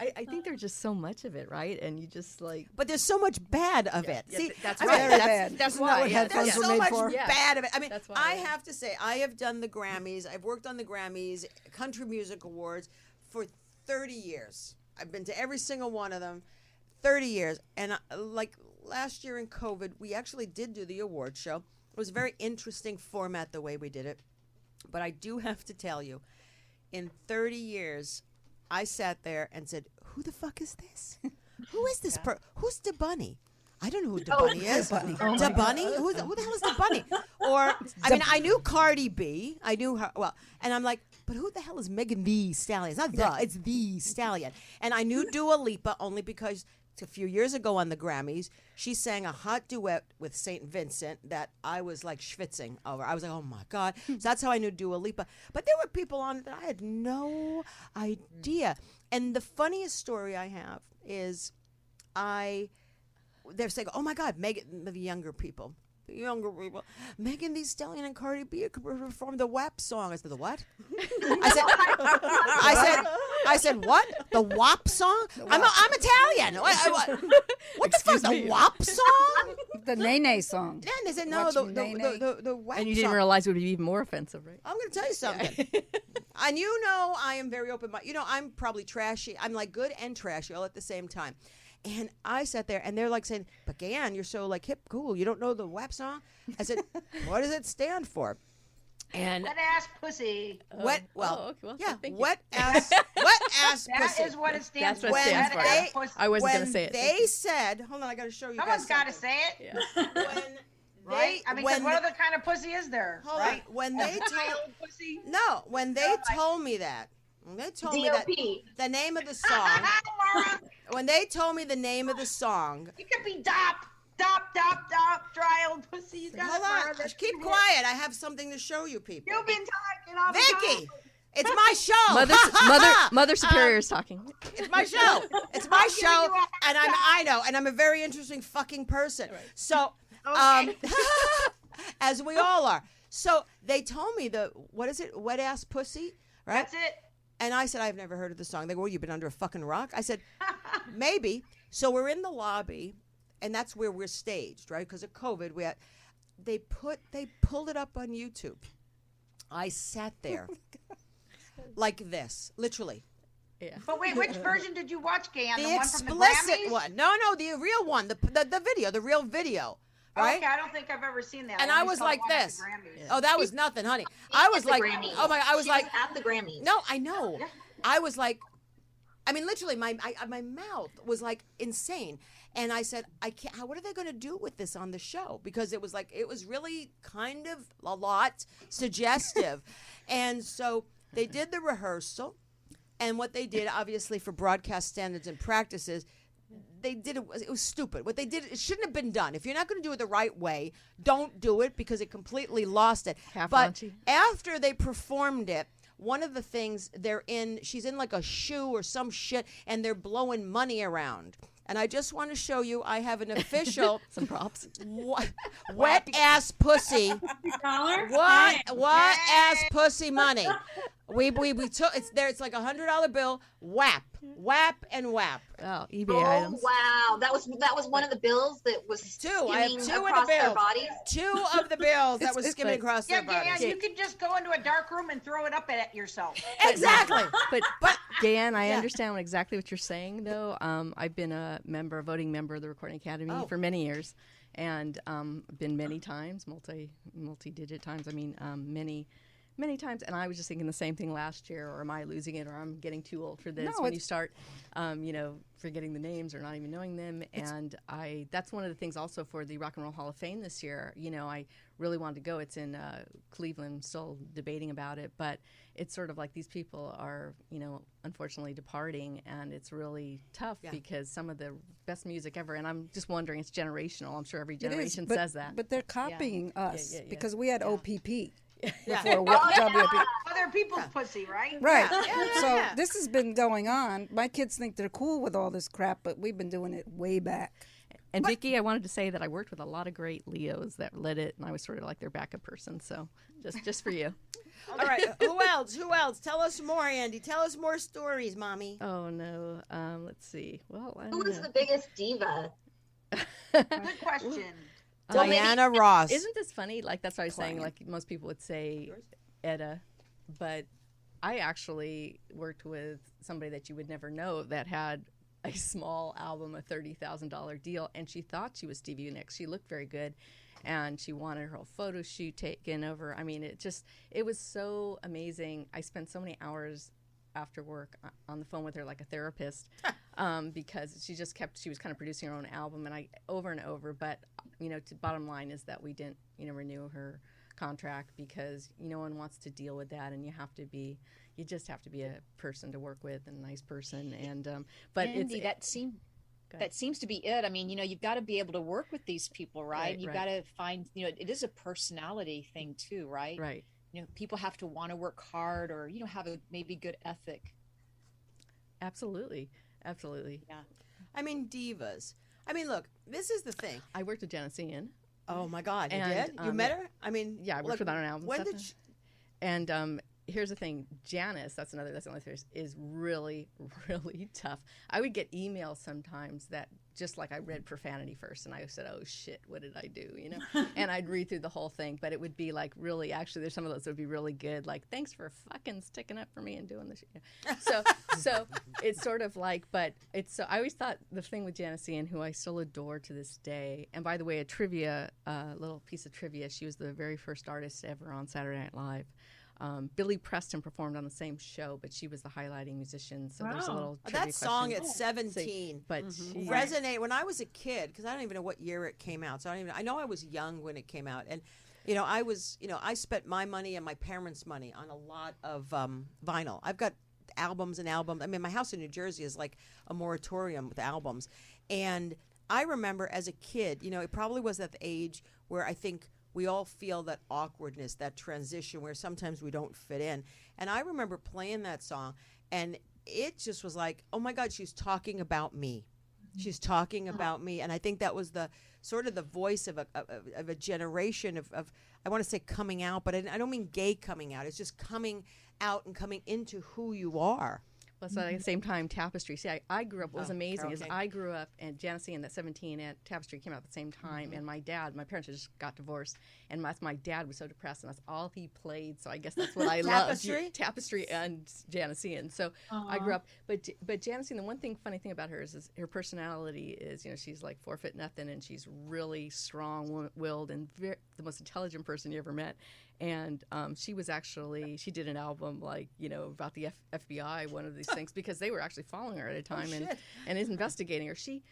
Speaker 7: I think there's just so much of it, right? And you just like.
Speaker 1: But there's so much bad of it.
Speaker 7: Yeah,
Speaker 1: See,
Speaker 7: that's
Speaker 1: I
Speaker 7: right.
Speaker 1: mean,
Speaker 6: Very bad.
Speaker 7: That's
Speaker 8: Isn't that
Speaker 7: why.
Speaker 8: what
Speaker 7: Yeah,
Speaker 8: headphones
Speaker 1: there's
Speaker 8: were
Speaker 1: so
Speaker 8: made
Speaker 1: much
Speaker 8: for?
Speaker 7: Yeah.
Speaker 1: bad of it. I mean,
Speaker 7: That's why,
Speaker 1: I
Speaker 7: yeah.
Speaker 1: have to say, I have done the Grammys. I've worked on the Grammys, Country Music Awards for 30 years. I've been to every single one of them, 30 years. And like last year in COVID, we actually did do the award show. It was a very interesting format the way we did it. But I do have to tell you, in 30 years, I sat there and said, who the fuck is this? Who is this? Who's Da Bunny? I don't know who Da Bunny is. Da Bunny? Who the hell is Da Bunny? Or, I mean, I knew Cardi B. I knew her. Well, and I'm like, but who the hell is Megan Thee Stallion? It's not it's The Stallion. And I knew Dua Lipa only because a few years ago on the Grammys, she sang a hot duet with St. Vincent that I was like schwitzing over. I was like, oh my God. So that's how I knew Dua Lipa. But there were people on it that I had no idea. And the funniest story I have is they're saying, oh my God, Megan, the younger people, Megan Thee Stallion and Cardi B performed the WAP song. I said, the what? I said, what? The WAP song? I'm Italian. What the fuck? The WAP song?
Speaker 6: The Nene song.
Speaker 1: Yeah, and they said, no, the WAP
Speaker 7: And you didn't
Speaker 1: song.
Speaker 7: realize it would be even more offensive, right?
Speaker 1: I'm going to tell you something. And I am very open-minded. I'm probably trashy. I'm like good and trashy all at the same time. And I sat there, and they're like saying, but Gaye Ann, you're so like hip, cool. You don't know the WAP song? I said, what does it stand for? And
Speaker 5: Wet ass pussy.
Speaker 1: wet, well,
Speaker 7: okay, well,
Speaker 1: yeah,
Speaker 7: thank you.
Speaker 1: wet ass
Speaker 5: That
Speaker 1: pussy.
Speaker 5: is what it stands
Speaker 7: That's what
Speaker 5: for.
Speaker 7: it stands
Speaker 5: Wet
Speaker 7: for.
Speaker 5: ass pussy.
Speaker 7: I wasn't going
Speaker 1: When
Speaker 7: to say it.
Speaker 1: they said, hold on, I got to show you
Speaker 5: Someone's
Speaker 1: guys
Speaker 5: got to
Speaker 1: something.
Speaker 5: say it.
Speaker 7: Yeah.
Speaker 1: When
Speaker 5: Right? I mean, 'cause what other kind of pussy is there?
Speaker 1: Hold
Speaker 5: right?
Speaker 1: on. When they told
Speaker 5: pussy.
Speaker 1: No, when they told me that. When they told me that the name of the song. When they told me the name of the song.
Speaker 5: You could be dop, dry old pussy. You got
Speaker 1: Hold on. Keep quiet. I have something to show you people.
Speaker 5: You've been talking all the
Speaker 1: Vicky,
Speaker 5: time.
Speaker 1: it's my show.
Speaker 7: Mother Superior is talking.
Speaker 1: It's my show. It's my show, and I know, and I'm a very interesting fucking person. Right. So, as we all are. So they told me what is it? Wet ass pussy, right?
Speaker 5: That's it.
Speaker 1: And I said, I've never heard of the song. They go, well, you've been under a fucking rock? I said, maybe. So we're in the lobby, and that's where we're staged, right? Because of COVID, they pulled it up on YouTube. I sat there like this, literally.
Speaker 5: Yeah. But wait, which version did you watch, Gaye Ann?
Speaker 1: The explicit one. No, the real one, the video, the real video. Right?
Speaker 5: Okay, I don't think I've ever seen that.
Speaker 1: And I was like this. Oh, that was nothing, honey. I was like, oh my, I was like
Speaker 4: at the Grammys.
Speaker 1: No, I know. Yeah. I was like, I mean, literally, my mouth was like insane, and I said, I can't. What are they going to do with this on the show? Because it was really kind of a lot suggestive, and so they did the rehearsal, and what they did, obviously, for broadcast standards and practices. They did it was stupid. What they did, it shouldn't have been done. If you're not going to do it the right way, don't do it because it completely lost it. But after they performed it, one of the things she's in like a shoe or some shit, and they're blowing money around. And I just want to show you, I have an official
Speaker 7: some props.
Speaker 1: Wet ass pussy. What ass pussy money? We took it's there. It's like $100 bill. Whap, and whap.
Speaker 7: Oh, eBay items.
Speaker 4: Wow, that was one of the bills that was
Speaker 1: two. I have two of the bills. Two of the bills that was skimming across their bodies.
Speaker 5: Yeah, you could just go into a dark room and throw it up at yourself.
Speaker 1: Exactly.
Speaker 7: But Gaye Ann, I understand exactly what you're saying, though. I've been a voting member of the Recording Academy for many years, and been many times, multi-digit times. I mean, many times, and I was just thinking the same thing last year, or am I losing it, or I'm getting too old for this, when you start, forgetting the names or not even knowing them, and that's one of the things also for the Rock and Roll Hall of Fame this year, I really wanted to go. It's in Cleveland, still debating about it, but it's sort of like these people are, unfortunately departing, and it's really tough because some of the best music ever, and I'm just wondering, it's generational. I'm sure every generation says that.
Speaker 6: But they're copying us because we had OPP.
Speaker 1: Yeah.
Speaker 5: Other people's pussy, right?
Speaker 6: Right. So this has been going on. My kids think they're cool with all this crap, but we've been doing it way back.
Speaker 7: And Vicky, I wanted to say that I worked with a lot of great Leos that led it, and I was sort of like their backup person. So just for you.
Speaker 1: All right. Who else? Tell us more, Andy. Tell us more stories, Mommy.
Speaker 7: Oh no. Let's see. Well,
Speaker 4: who was the biggest diva?
Speaker 5: Good question.
Speaker 1: Diana Ross.
Speaker 7: Isn't this funny? Like, that's what I was saying. Like, most people would say Etta, but I actually worked with somebody that you would never know that had a small album, a $30,000 deal, and she thought she was Stevie Nicks. She looked very good, and she wanted her whole photo shoot taken over. I mean, it was so amazing. I spent so many hours after work on the phone with her like a therapist, because she was kind of producing her own album, and I over and over. But bottom line is that we didn't renew her contract because no one wants to deal with that, and you just have to be a person to work with, and a nice person. And but
Speaker 2: Andy, that seems to be it. I mean, you've got to be able to work with these people, right? You've got to find, it is a personality thing too, right?
Speaker 7: Right.
Speaker 2: People have to want to work hard, or have a maybe good ethic.
Speaker 7: Absolutely.
Speaker 2: Yeah.
Speaker 1: I mean, divas. I mean, look, this is the thing.
Speaker 7: I worked with Janice Ian.
Speaker 1: Oh my God, you did? You met her? I mean,
Speaker 7: yeah, I worked with her on an album.
Speaker 1: When did she...
Speaker 7: And here's the thing, Janice, that's the only thing, is really, really tough. I would get emails sometimes that just like I read profanity first, and I said, oh shit, what did I do, and I'd read through the whole thing, but it would be like really, actually there's some of those that would be really good, like, thanks for fucking sticking up for me and doing this. So it's sort of like, but it's, so I always thought the thing with Janice Ian, who I still adore to this day, and by the way, little piece of trivia, she was the very first artist ever on Saturday Night Live. Billy Preston performed on the same show, but she was the highlighting musician. So there's a little trivia
Speaker 1: that song
Speaker 7: question.
Speaker 1: at 17
Speaker 7: but
Speaker 1: resonated when I was a kid, because I don't even know what year it came out. So I know I was young when it came out, and I spent my money and my parents' money on a lot of vinyl. I've got albums and albums. I mean, my house in New Jersey is like a moratorium with albums, and I remember as a kid, it probably was at the age where I think we all feel that awkwardness, that transition where sometimes we don't fit in. And I remember playing that song, and it just was like, oh my God, she's talking about me. She's talking about me. And I think that was the sort of the voice of a generation of I want to say coming out, but I don't mean gay coming out. It's just coming out and coming into who you are.
Speaker 7: Well, so at the same time, Tapestry. See, I grew up, what was amazing is
Speaker 1: King.
Speaker 7: I grew up, and Janis Ian, that 17, and Tapestry came out at the same time, and my parents had just got divorced, and my dad was so depressed, and that's all he played, so I guess that's what I loved. Tapestry and Janis Ian. So I grew up, but Janis Ian, the funny thing about her is her personality is, she's like 4 foot nothing, and she's really strong-willed and the most intelligent person you ever met. And she did an album about the FBI, one of these things, because they were actually following her at a time and is investigating her. She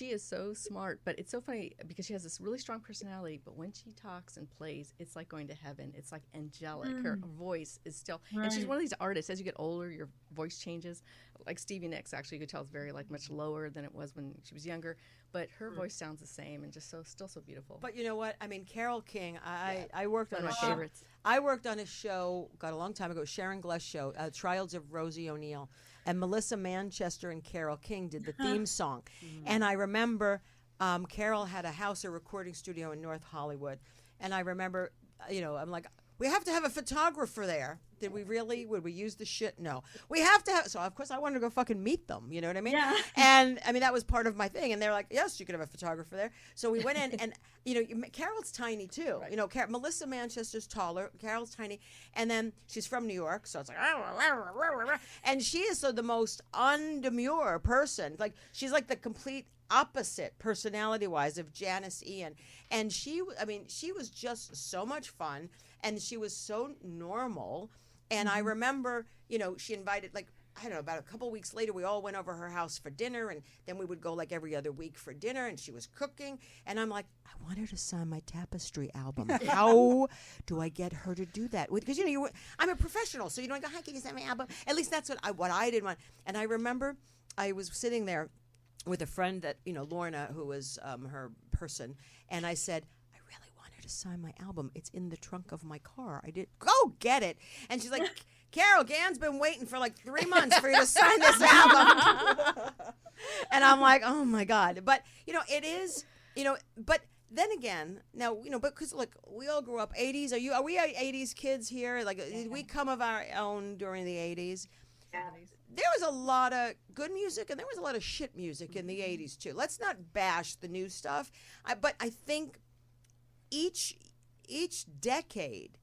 Speaker 7: is so smart, but it's so funny because she has this really strong personality, but when she talks and plays, it's like going to heaven. It's like angelic. Her voice is still, and she's one of these artists, as you get older, your voice changes. Like Stevie Nicks, actually, you could tell is very much lower than it was when she was younger, but her voice sounds the same and just still so beautiful.
Speaker 1: But you know what? I mean, Carole King, I worked on
Speaker 7: one of my favorites.
Speaker 1: I worked on a show, a long time ago, Sharon Gless show, Trials of Rosie O'Neill. And Melissa Manchester and Carole King did the theme song. And I remember Carole had a recording studio in North Hollywood. And I remember, I'm like, we have to have a photographer there. Did we really? Would we use the shit? No. We have to have. So, of course, I wanted to go fucking meet them. You know what I mean? Yeah. And, I mean, that was part of my thing. And they're like, yes, you could have a photographer there. So we went in, and, Carole's tiny, too. Right. Melissa Manchester's taller. Carole's tiny. And then she's from New York. So it's like, and she is the most undemure person. Like, she's like the complete opposite personality-wise of Janis Ian. And she was just so much fun. And she was so normal. And I remember, she invited, about a couple weeks later, we all went over her house for dinner. And then we would go every other week for dinner. And she was cooking. And I'm like, I want her to sign my Tapestry album. How do I get her to do that? Because, I'm a professional. So, I go, hi, can you sign my album? At least that's what I didn't want. And I remember I was sitting there with a friend that, Lorna, who was her person. And I said, to sign my album. It's in the trunk of my car. I did go get it. And she's like, Carole, Gann's been waiting for 3 months for you to sign this album. And I'm like, oh my God. But, it is, but then again, now, because we all grew up 80s. Are we 80s kids here? Did we come of our own during the 80s? Yeah. There was a lot of good music and there was a lot of shit music in the 80s too. Let's not bash the new stuff. But I think each decade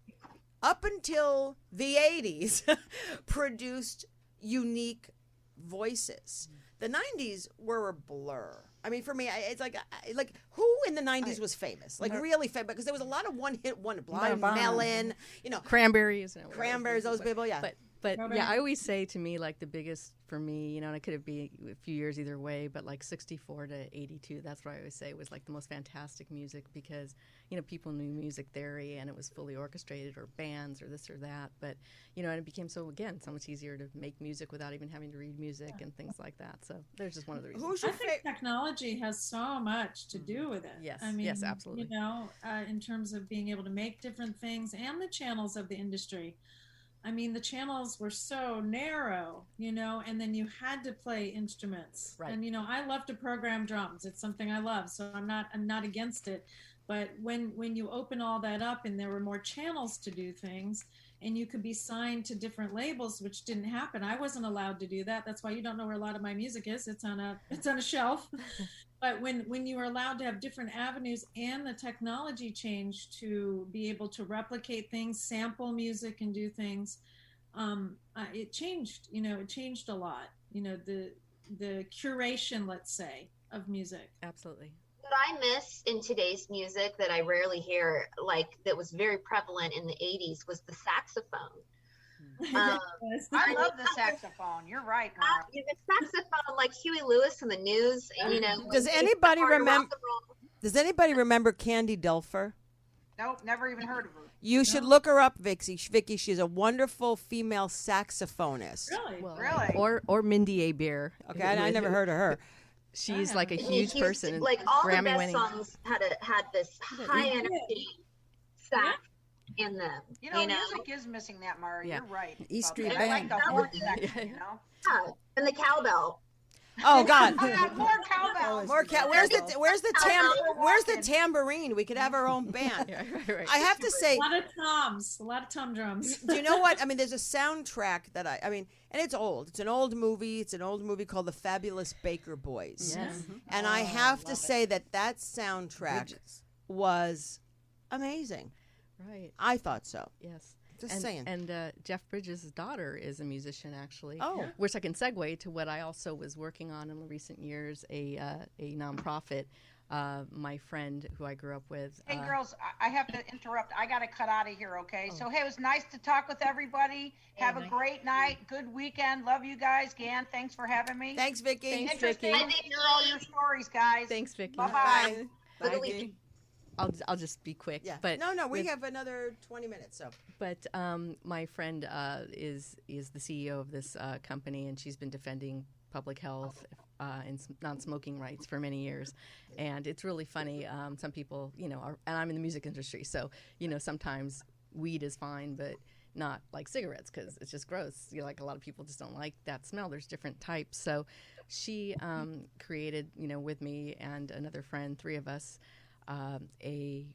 Speaker 1: up until the 80s produced unique voices. The 90s were a blur. I mean, for me, it's like who in the 90s was famous? Really famous? Because there was a lot of one-hit wonder. Blind Melon,
Speaker 7: Cranberries.
Speaker 1: Those people, yeah.
Speaker 7: But yeah, I always say to me, the biggest for me, and it could be a few years either way, but 64 to 82, that's what I always say was the most fantastic music because, people knew music theory and it was fully orchestrated or bands or this or that. But, and it became so much easier to make music without even having to read music and things like that. So there's just one of the reasons.
Speaker 3: I think technology has so much to do with it.
Speaker 7: Yes,
Speaker 3: I mean,
Speaker 7: yes, absolutely.
Speaker 3: In terms of being able to make different things and the channels of the industry. I mean, the channels were so narrow, and then you had to play instruments. Right. And, I love to program drums. It's something I love, so I'm not against it. But when you open all that up and there were more channels to do things and you could be signed to different labels, which didn't happen. I wasn't allowed to do that. That's why you don't know where a lot of my music is. It's on a shelf. But when you were allowed to have different avenues and the technology changed to be able to replicate things, sample music and do things, it changed, it changed a lot, the curation, let's say, of music.
Speaker 7: Absolutely.
Speaker 4: What I miss in today's music that I rarely hear, that was very prevalent in the 80s was the saxophone.
Speaker 5: I love the saxophone. You're right, Mara.
Speaker 4: The saxophone, like Huey Lewis in the news, you know.
Speaker 1: Does anybody remember? Does anybody remember Candy Dulfer?
Speaker 5: Nope, never even heard of her.
Speaker 1: You should look her up, Vicky. She's a wonderful female saxophonist.
Speaker 3: Really?
Speaker 7: Well,
Speaker 5: Really?
Speaker 7: Or Mindy A. Beer.
Speaker 1: Okay, I never heard of her.
Speaker 7: She's like a huge person.
Speaker 4: Like all the
Speaker 7: Grammy
Speaker 4: best
Speaker 7: winning.
Speaker 4: songs had this high energy sax in them.
Speaker 5: You know, music is missing that, Mara.
Speaker 7: Yeah.
Speaker 5: You're right.
Speaker 6: East
Speaker 5: about
Speaker 6: Street
Speaker 5: that.
Speaker 6: Band.
Speaker 5: I like the horn section, you know?
Speaker 4: Yeah, and the cowbell.
Speaker 1: Oh God.
Speaker 5: Oh, God, more cowbell.
Speaker 1: More where's the tambourine? We could have our own band.
Speaker 7: Yeah, right.
Speaker 1: I have to say,
Speaker 3: A lot of tom drums.
Speaker 1: do you know what? I mean, there's a soundtrack that I mean, and it's old. It's an old movie. It's an old movie called The Fabulous Baker Boys.
Speaker 7: Yes.
Speaker 1: And I have to say that soundtrack was amazing.
Speaker 7: Right.
Speaker 1: I thought so.
Speaker 7: Yes.
Speaker 1: Just saying.
Speaker 7: And Jeff Bridges' daughter is a musician, actually.
Speaker 1: Oh.
Speaker 7: Which I can segue to what I also was working on in recent years, a nonprofit. My friend who I grew up with.
Speaker 5: Hey, girls, I have to interrupt. I got to cut out of here, okay? So, hey, it was nice to talk with everybody. Have a great night. Good weekend. Love you guys. Gaye Ann, thanks for having me.
Speaker 1: Thanks, Vicky.
Speaker 5: Interesting
Speaker 7: Vicky.
Speaker 5: to hear all your stories, guys.
Speaker 7: Thanks, Vicky.
Speaker 5: Bye-bye.
Speaker 1: Bye.
Speaker 4: Vicky.
Speaker 7: I'll just be quick.
Speaker 1: Yeah.
Speaker 7: But
Speaker 1: No, we have another 20 minutes. So.
Speaker 7: But my friend is the CEO of this company, and she's been defending public health and non-smoking rights for many years. And it's really funny. Some people, and I'm in the music industry, so sometimes weed is fine, but not like cigarettes because it's just gross. Like a lot of people just don't like that smell. There's different types. So she created, with me and another friend, three of us, a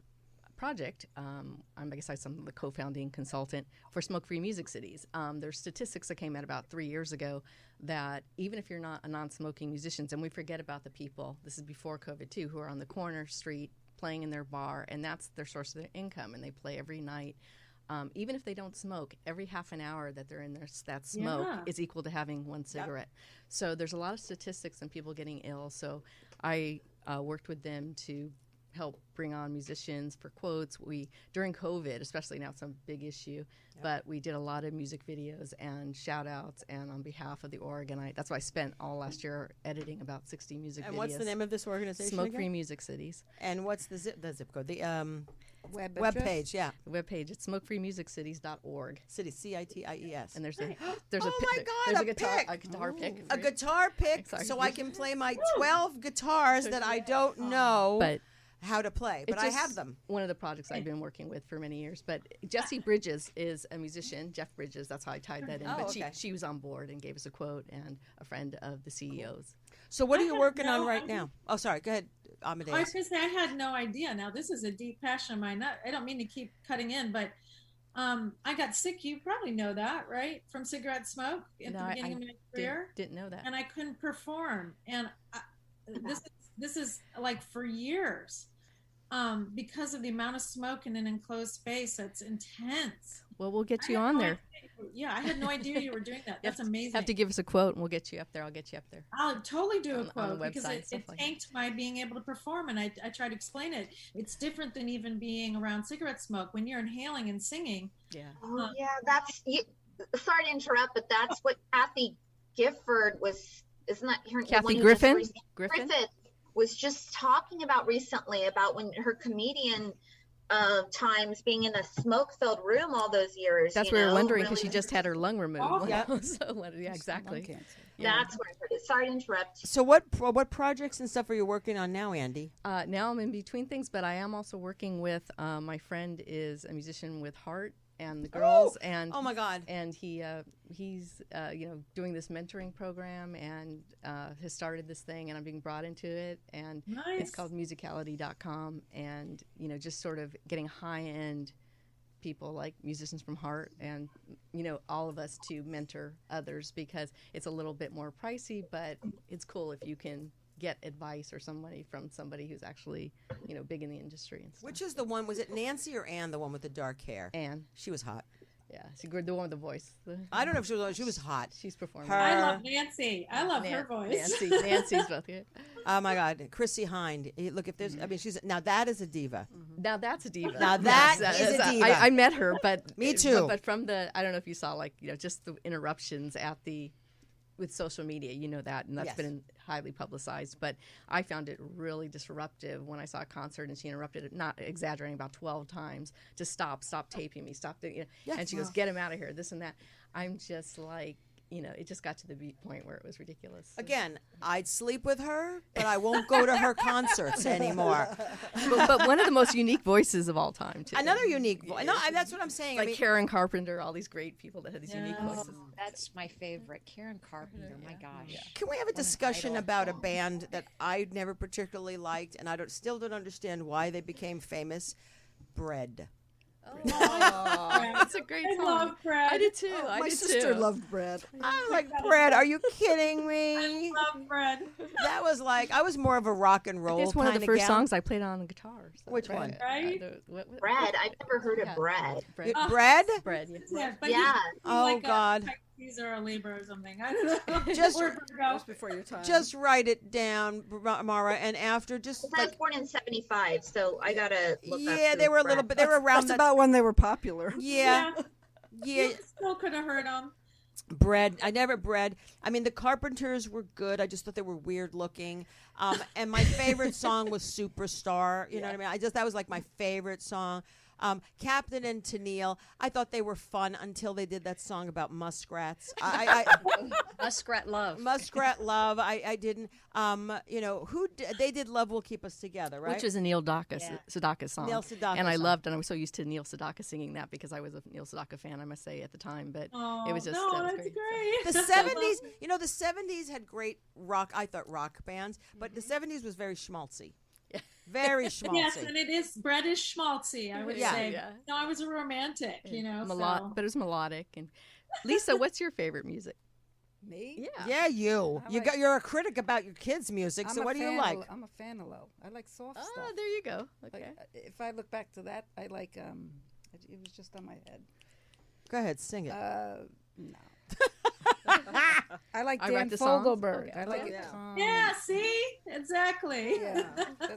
Speaker 7: project. I guess I'm the co-founding consultant for smoke-free music cities. There's statistics that came out about 3 years ago that even if you're not a non-smoking musician, and we forget about the people, this is before COVID too, who are on the corner street playing in their bar, and that's their source of their income, and they play every night. Even if they don't smoke, every half an hour that they're in there, that smoke is equal to having one cigarette. Yep. So there's a lot of statistics and people getting ill. So I worked with them to help bring on musicians for quotes. During COVID, especially now it's a big issue, but we did a lot of music videos and shout outs, and on behalf of the Oregon, that's why I spent all last year editing about 60 music videos.
Speaker 1: And what's the name of this organization?
Speaker 7: Smoke-free music cities.
Speaker 1: And what's the zip code? The
Speaker 6: web
Speaker 1: page, yeah.
Speaker 7: The web page, it's smokefreemusiccities.org.
Speaker 1: City, CITIES.
Speaker 7: And there's a
Speaker 1: oh
Speaker 7: a
Speaker 1: my God,
Speaker 7: there's
Speaker 1: a
Speaker 7: guitar pick.
Speaker 1: A guitar pick, so I can play my 12 guitars that I don't know.
Speaker 7: But
Speaker 1: how to play, but I have them.
Speaker 7: One of the projects I've been working with for many years. But Jessie Bridges is a musician. Jeff Bridges, that's how I tied that in.
Speaker 1: Oh,
Speaker 7: but
Speaker 1: okay.
Speaker 7: she was on board and gave us a quote, and a friend of the CEOs.
Speaker 1: So what are you working on right now? Oh, sorry. Go ahead, Amadeus.
Speaker 3: I was going to say, I had no idea. Now, this is a deep passion of mine. I don't mean to keep cutting in, but I got sick. You probably know that, right? From cigarette smoke at the beginning of my career.
Speaker 7: Didn't know that.
Speaker 3: And I couldn't perform. And this is like for years. Because of the amount of smoke in an enclosed space, that's intense.
Speaker 7: Well, we'll get you on there.
Speaker 3: Yeah, I had no idea you were doing that. That's amazing.
Speaker 7: Have to give us a quote, and we'll get you up there. I'll get you up there.
Speaker 3: I'll totally do a quote
Speaker 7: on the
Speaker 3: because
Speaker 7: website,
Speaker 3: it tanked my being able to perform, and I try to explain it. It's different than even being around cigarette smoke when you're inhaling and singing.
Speaker 7: Yeah.
Speaker 4: Oh, yeah, that's. Sorry to interrupt, but that's what Kathy Gifford was. Isn't that her?
Speaker 7: Kathy Griffin?
Speaker 4: Griffin was just talking about recently about when her comedian times being in a smoke-filled room all those years.
Speaker 7: That's what we were wondering because she just had her lung removed.
Speaker 3: Oh,
Speaker 1: yeah.
Speaker 7: So yeah, exactly.
Speaker 4: That's where I heard it. Sorry to interrupt.
Speaker 1: So what projects and stuff are you working on now, Andy?
Speaker 7: Now I'm in between things, but I am also working with my friend is a musician with Heart and the girls, and
Speaker 1: oh my God,
Speaker 7: and he's doing this mentoring program and has started this thing, and I'm being brought into it, and it's called musicality.com, and just sort of getting high-end people like musicians from Heart and all of us to mentor others, because it's a little bit more pricey, but it's cool if you can get advice or from somebody who's actually big in the industry and stuff.
Speaker 1: Which is the one? Was it Nancy or Ann, the one with the dark hair?
Speaker 7: Ann.
Speaker 1: She was hot.
Speaker 7: Yeah, she the one with the voice.
Speaker 1: I don't know if she was hot.
Speaker 7: She's performing.
Speaker 3: I love Nancy. I love her voice.
Speaker 7: Nancy's both good.
Speaker 1: Oh my God, Chrissy Hind. Look, if there's, I mean, she's now that is a diva.
Speaker 7: Now that's a diva.
Speaker 1: Now that is a diva.
Speaker 7: I met her, but
Speaker 1: me too.
Speaker 7: But from I don't know if you saw just the interruptions with social media, that, and that's been highly publicized. But I found it really disruptive when I saw a concert and she interrupted it, not exaggerating, about 12 times. Just stop taping me, stop. And she goes, "Get him out of here," this and that. I'm just like, it just got to the point where it was ridiculous.
Speaker 1: Again, I'd sleep with her, but I won't go to her concerts anymore.
Speaker 7: but one of the most unique voices of all time, too.
Speaker 1: Another unique voice. No, that's what I'm saying.
Speaker 7: Like Karen Carpenter, all these great people that had these unique voices.
Speaker 2: That's my favorite, Karen Carpenter. My gosh. Yeah.
Speaker 1: Can we have a discussion about a band that I never particularly liked, and I still don't understand why they became famous? Bread.
Speaker 7: That's a great song.
Speaker 3: I love Bread.
Speaker 7: I did too.
Speaker 8: My sister loved Bread.
Speaker 1: I'm like, Bread, are you kidding me?
Speaker 3: I love Bread.
Speaker 1: That was like, I was more of a rock and roll.
Speaker 7: It's one of the first songs I played on the guitar. So.
Speaker 1: Which one?
Speaker 3: Right?
Speaker 4: Bread. I've never heard of Bread.
Speaker 1: Bread?
Speaker 7: Bread.
Speaker 4: Yeah.
Speaker 1: Oh God.
Speaker 3: Caesar or Libra or something. I don't know.
Speaker 1: Just
Speaker 8: before your time.
Speaker 1: Just write it down, Mara, and after just.
Speaker 4: I was born in '75, so I gotta look up.
Speaker 1: Yeah, they were a little bit. They were around.
Speaker 8: That's about when they were popular.
Speaker 1: Yeah.
Speaker 3: Still could have heard them.
Speaker 1: Bread. I never Bread. I mean, the Carpenters were good. I just thought they were weird looking. And my favorite song was Superstar. You know what I mean? That was like my favorite song. Captain and Tennille, I thought they were fun until they did that song about muskrats.
Speaker 2: Muskrat Love.
Speaker 1: Muskrat Love. I didn't. They did Love Will Keep Us Together, right?
Speaker 7: Which is a Neil Sedaka song.
Speaker 1: Neil Sedaka
Speaker 7: and I
Speaker 1: song.
Speaker 7: loved, and I was so used to Neil Sedaka singing that because I was a Neil Sedaka fan, I must say, at the time. But it was just
Speaker 3: that's great.
Speaker 1: The 70s, the 70s had great rock. I thought rock bands, but the 70s was very schmaltzy. Very schmaltzy.
Speaker 3: Yes, and Bread is schmaltzy, I would say.
Speaker 7: Yeah.
Speaker 3: No, I was a romantic,
Speaker 7: But it was melodic. And Lisa, what's your favorite music?
Speaker 6: Me?
Speaker 1: Yeah, you. You're a critic about your kids' music. So what do you like?
Speaker 6: I'm a fan of low. I like soft stuff.
Speaker 7: Oh, there you go. Okay.
Speaker 6: Like, if I look back to that, I like. It was just on my head.
Speaker 1: Go ahead, sing it.
Speaker 6: No. I like
Speaker 7: I
Speaker 6: Dan
Speaker 7: write the songs?
Speaker 6: Fogelberg.
Speaker 7: Okay.
Speaker 6: I like it calm.
Speaker 3: Yeah, see? Exactly.
Speaker 6: Yeah.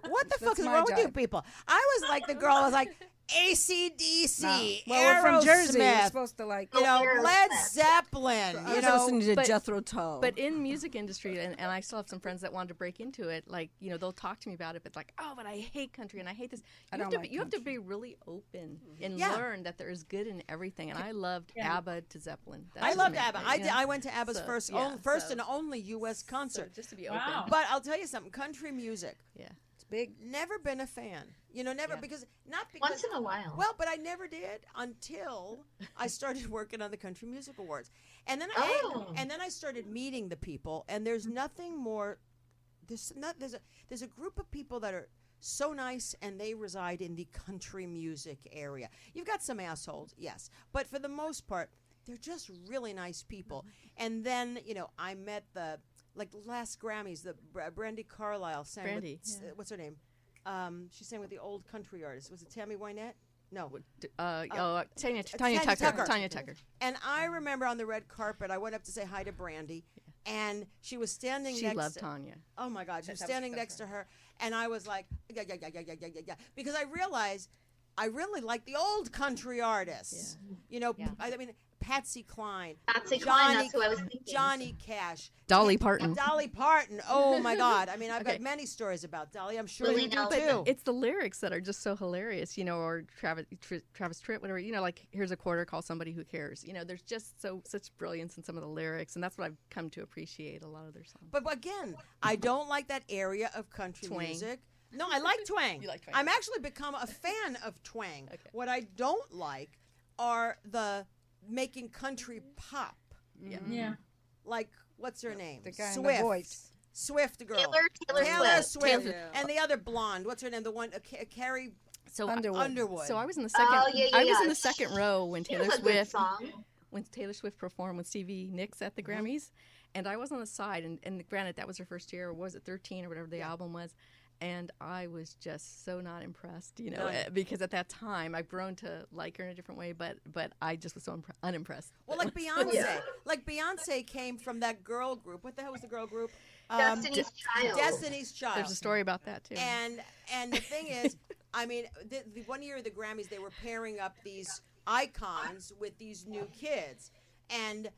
Speaker 1: What the fuck is
Speaker 6: my
Speaker 1: wrong with you
Speaker 6: job.
Speaker 1: people? I was like the girl. I was like AC/DC,
Speaker 6: No. Well, we're from Jersey. You're
Speaker 1: Aerosmith,
Speaker 6: supposed to like.
Speaker 1: Led Zeppelin.
Speaker 8: I was listening to Jethro Tull.
Speaker 7: But in music industry, and I still have some friends that wanted to break into it, like, they'll talk to me about it, but like, oh, but I hate country and I hate this. You have to be really open and learn that there is good in everything. And I loved ABBA to Zeppelin.
Speaker 1: I loved ABBA. I went to ABBA's first and only U.S. concert.
Speaker 7: Just to be open.
Speaker 3: Wow.
Speaker 1: But I'll tell you something. Country music.
Speaker 7: Yeah.
Speaker 6: Big.
Speaker 1: Never been a fan. Never because
Speaker 4: Once in a while.
Speaker 1: Well, but I never did until I started working on the Country Music Awards, and then I started meeting the people. And there's nothing more. There's a group of people that are so nice, and they reside in the country music area. You've got some assholes, yes, but for the most part, they're just really nice people. And then I met the. Like last Grammys, the Brandy Carlisle sang
Speaker 7: Brandy,
Speaker 1: with, what's her name? She sang with the old country artist. Was it Tammy Wynette? No.
Speaker 7: Tanya
Speaker 1: Tucker.
Speaker 7: Tanya Tucker.
Speaker 1: And I remember on the red carpet, I went up to say hi to Brandy, and she was standing
Speaker 7: She
Speaker 1: next
Speaker 7: loved
Speaker 1: to
Speaker 7: Tanya.
Speaker 1: Oh my God, she was standing next to her, and I was like, yeah, because I realized I really like the old country artists. I mean, Patsy Cline.
Speaker 4: Patsy Cline, that's who I was thinking.
Speaker 1: Johnny Cash.
Speaker 7: Dolly Parton.
Speaker 1: Dolly Parton. Oh my God. I mean, I've got many stories about Dolly. I'm sure you do too.
Speaker 7: It's the lyrics that are just so hilarious, or Travis Tritt, whatever, like, here's a quarter, call somebody who cares. There's just such brilliance in some of the lyrics, and that's what I've come to appreciate a lot of their songs.
Speaker 1: But again, I don't like that area of country music. No, I like twang.
Speaker 7: You like twang.
Speaker 1: I'm actually become a fan of twang. Okay. What I don't like are the making country pop.
Speaker 3: Yeah.
Speaker 1: Like, what's her name?
Speaker 6: The guy in
Speaker 1: Swift.
Speaker 6: the voice.
Speaker 1: Swift girl.
Speaker 4: Taylor
Speaker 1: Swift.
Speaker 4: Swift.
Speaker 1: And the other blonde. What's her name? The one, Carrie Underwood.
Speaker 7: So I was in the second. I was in the second row when Taylor Swift.
Speaker 4: Song.
Speaker 7: When Taylor Swift performed with Stevie Nicks at the Grammys, and I was on the side. And granted, that was her first year, or was it 13 or whatever the album was. And I was just so not impressed, you know, because at that time I've grown to like her in a different way, but I just was so unimpressed.
Speaker 1: Well, like Beyonce, like Beyonce came from that girl group. What the hell was the girl group?
Speaker 4: Destiny's Child.
Speaker 1: Destiny's Child.
Speaker 7: There's a story about that too.
Speaker 1: And the thing is, I mean, the 1 year of the Grammys, they were pairing up these icons with these new kids, and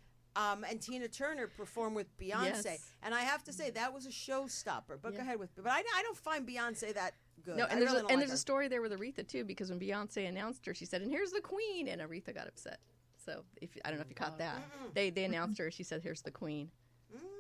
Speaker 1: Tina Turner performed with Beyonce, and I have to say that was a showstopper. But go ahead with, but I don't find Beyonce that good.
Speaker 7: No, and there's a story there with Aretha too, because when Beyonce announced her, she said, "And here's the Queen," and Aretha got upset. So I don't know if you caught that. They announced her. She said, "Here's the Queen."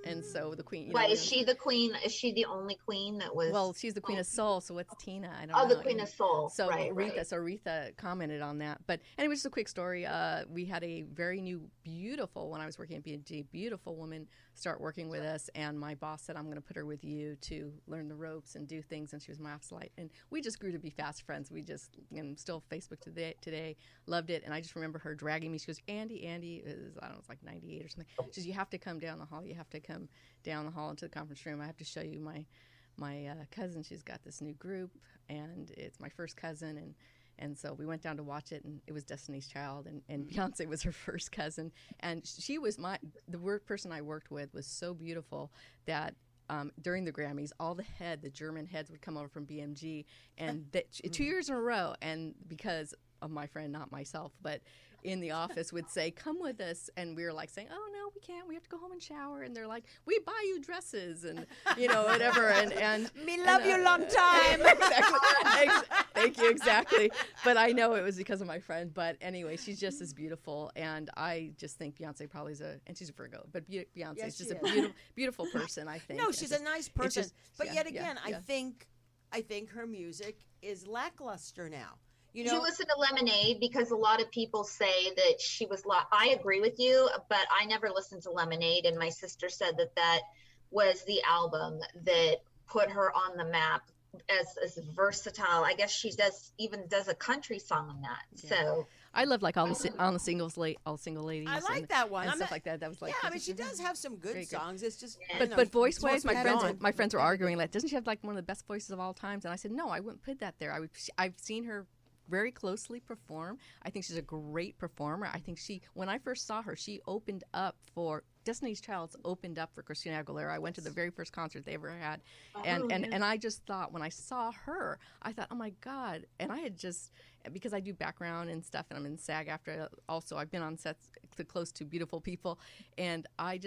Speaker 7: And so the Queen.
Speaker 4: Why is she the Queen? Is she the only Queen that was?
Speaker 7: Well, she's the Queen of Soul. So what's Tina? I don't know.
Speaker 4: Oh, the Queen of Soul.
Speaker 7: So
Speaker 4: right,
Speaker 7: Aretha.
Speaker 4: right.
Speaker 7: So Aretha commented on that. But anyway, just a quick story. We had a very new, beautiful, when I was working at B&G, beautiful woman start working with us, and my boss said, "I'm going to put her with you to learn the ropes and do things." And she was my office light, and we just grew to be fast friends. We just, and still Facebook today, loved it. And I just remember her dragging me. She goes, Andy is, I don't know, it's like 98 or something. She says, "You have to come down the hall. You have to come down the hall into the conference room. I have to show you my cousin. She's got this new group, and it's my first cousin." And so we went down to watch it, and it was Destiny's Child, and Beyonce was her first cousin. And she was the person I worked with was so beautiful that during the Grammys, all the German heads would come over from BMG, and 2 years in a row, and because of my friend, not myself, but in the office would say, "Come with us," and we were like saying, "Oh no, we can't. We have to go home and shower." And they're like, "We buy you dresses," and whatever. And
Speaker 1: me love you long time.
Speaker 7: Exactly. Thank you. Exactly. But I know it was because of my friend. But anyway, she's just as beautiful, and I just think Beyonce probably and she's a Virgo, but Beyonce is just a beautiful person. I think.
Speaker 1: No, she's a nice person, but yet again,
Speaker 7: yeah.
Speaker 1: I think her music is lackluster now.
Speaker 4: Did you listen to Lemonade? Because a lot of people say that she was. I agree with you, but I never listened to Lemonade, and my sister said that was the album that put her on the map as versatile. I guess she does a country song on that. Yeah. So
Speaker 7: I love like all the single ladies.
Speaker 1: I like that one.
Speaker 7: And stuff like that. That was like
Speaker 1: I mean, she does have some good songs. It's just
Speaker 7: but voice wise, my friends were arguing like, doesn't she have like one of the best voices of all times? And I said, no, I wouldn't put that there. I've seen her very closely perform. I think she's a great performer. I think when I first saw her, she opened up for Destiny's Child, opened up for Christina Aguilera. I went to the very first concert they ever had, and I just thought, when I saw her, I thought, oh my God. And I had just, because I do background and stuff, and I'm in SAG-AFTRA also. I've been on sets close to beautiful people, and I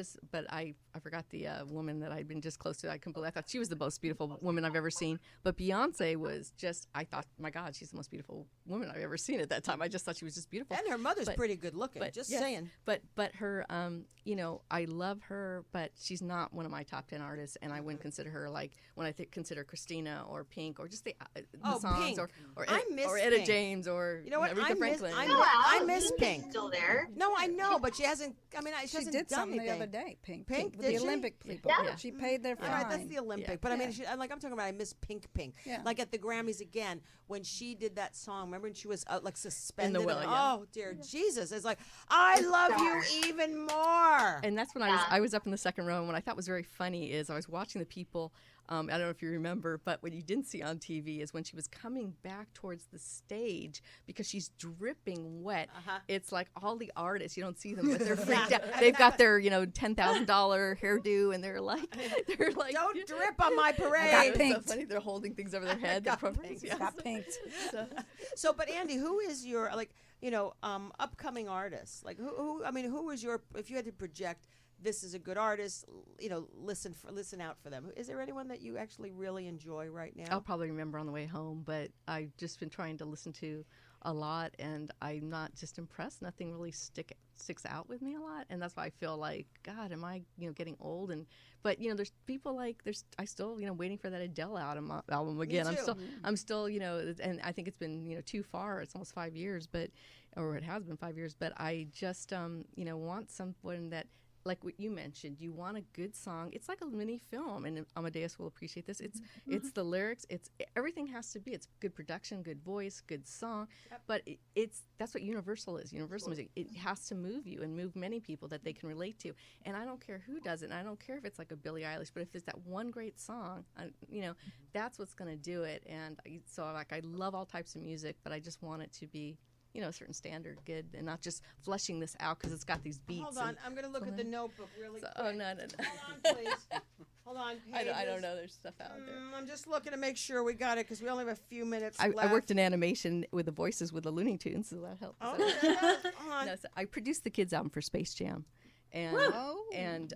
Speaker 7: forgot the woman that I'd been just close to. I thought she was the most beautiful woman I've ever seen. But Beyonce was just, I thought, my God, she's the most beautiful woman I've ever seen at that time. I just thought she was just beautiful.
Speaker 1: And her mother's pretty good looking, saying.
Speaker 7: But her, I love her, but she's not one of my top 10 artists, and I wouldn't consider her like when I consider Christina or Pink or just the songs
Speaker 1: Pink.
Speaker 7: or
Speaker 1: Etta
Speaker 7: James or Aretha Franklin.
Speaker 1: I miss Pink.
Speaker 4: Still there?
Speaker 1: No, I know, but she hasn't. I mean, she hasn't
Speaker 6: did
Speaker 1: done
Speaker 6: something
Speaker 1: anything.
Speaker 6: the other day. Pink
Speaker 1: with
Speaker 6: the Olympic people.
Speaker 4: Yeah.
Speaker 6: She paid their fine.
Speaker 1: All right, that's the Olympic.
Speaker 6: Yeah.
Speaker 1: But I mean, I'm talking about. I miss Pink.
Speaker 6: Yeah.
Speaker 1: Like at the Grammys again when she did that song. Remember when she was like suspended?
Speaker 7: In the will,
Speaker 1: Oh dear Jesus! It's like I love you even more.
Speaker 7: And that's when I was up in the second row. And what I thought was very funny is I was watching the people. I don't know if you remember, but what you didn't see on TV is when she was coming back towards the stage because she's dripping wet. It's like all the artists, you don't see them, but they're freaked out. They've got their, $10,000 hairdo, and they're like,
Speaker 1: don't drip on my parade.
Speaker 6: I got
Speaker 7: It's
Speaker 6: pinked.
Speaker 7: so funny. They're holding things over their head.
Speaker 6: Got pinked.
Speaker 1: So, but Andy, who is your upcoming artist? Like who is your? If you had to project, this is a good artist. Listen out for them. Is there anyone that you actually really enjoy right now?
Speaker 7: I'll probably remember on the way home, but I've just been trying to listen to a lot, and I'm not just impressed. Nothing really sticks out with me a lot, and that's why I feel like, God, am I getting old? But there's people I still waiting for that Adele album again.
Speaker 1: Me too.
Speaker 7: I'm still and I think it's been too far. It's almost 5 years, or it has been 5 years. But I just want someone that like what you mentioned, you want a good song. It's like a mini film, and Amadeus will appreciate this. It's the lyrics. It's everything has to be. It's good production, good voice, good song. Yep. But that's what Universal is. Universal music. It has to move you and move many people that they can relate to. And I don't care who does it. And I don't care if it's like a Billie Eilish, but if it's that one great song, that's what's going to do it. And so I love all types of music, but I just want it to be, a certain standard, good, and not just fleshing this out because it's got these beats.
Speaker 1: Hold on, I'm going to look at the notebook really quick.
Speaker 7: Oh, no.
Speaker 1: Hold on, please. Hold on,
Speaker 7: I don't know. There's stuff out there.
Speaker 1: I'm just looking to make sure we got it because we only have a few minutes left.
Speaker 7: I worked in animation with the voices with the Looney Tunes, so that helps.
Speaker 1: Oh, yeah. Hold on.
Speaker 7: No, so I produced the kids' album for Space Jam. And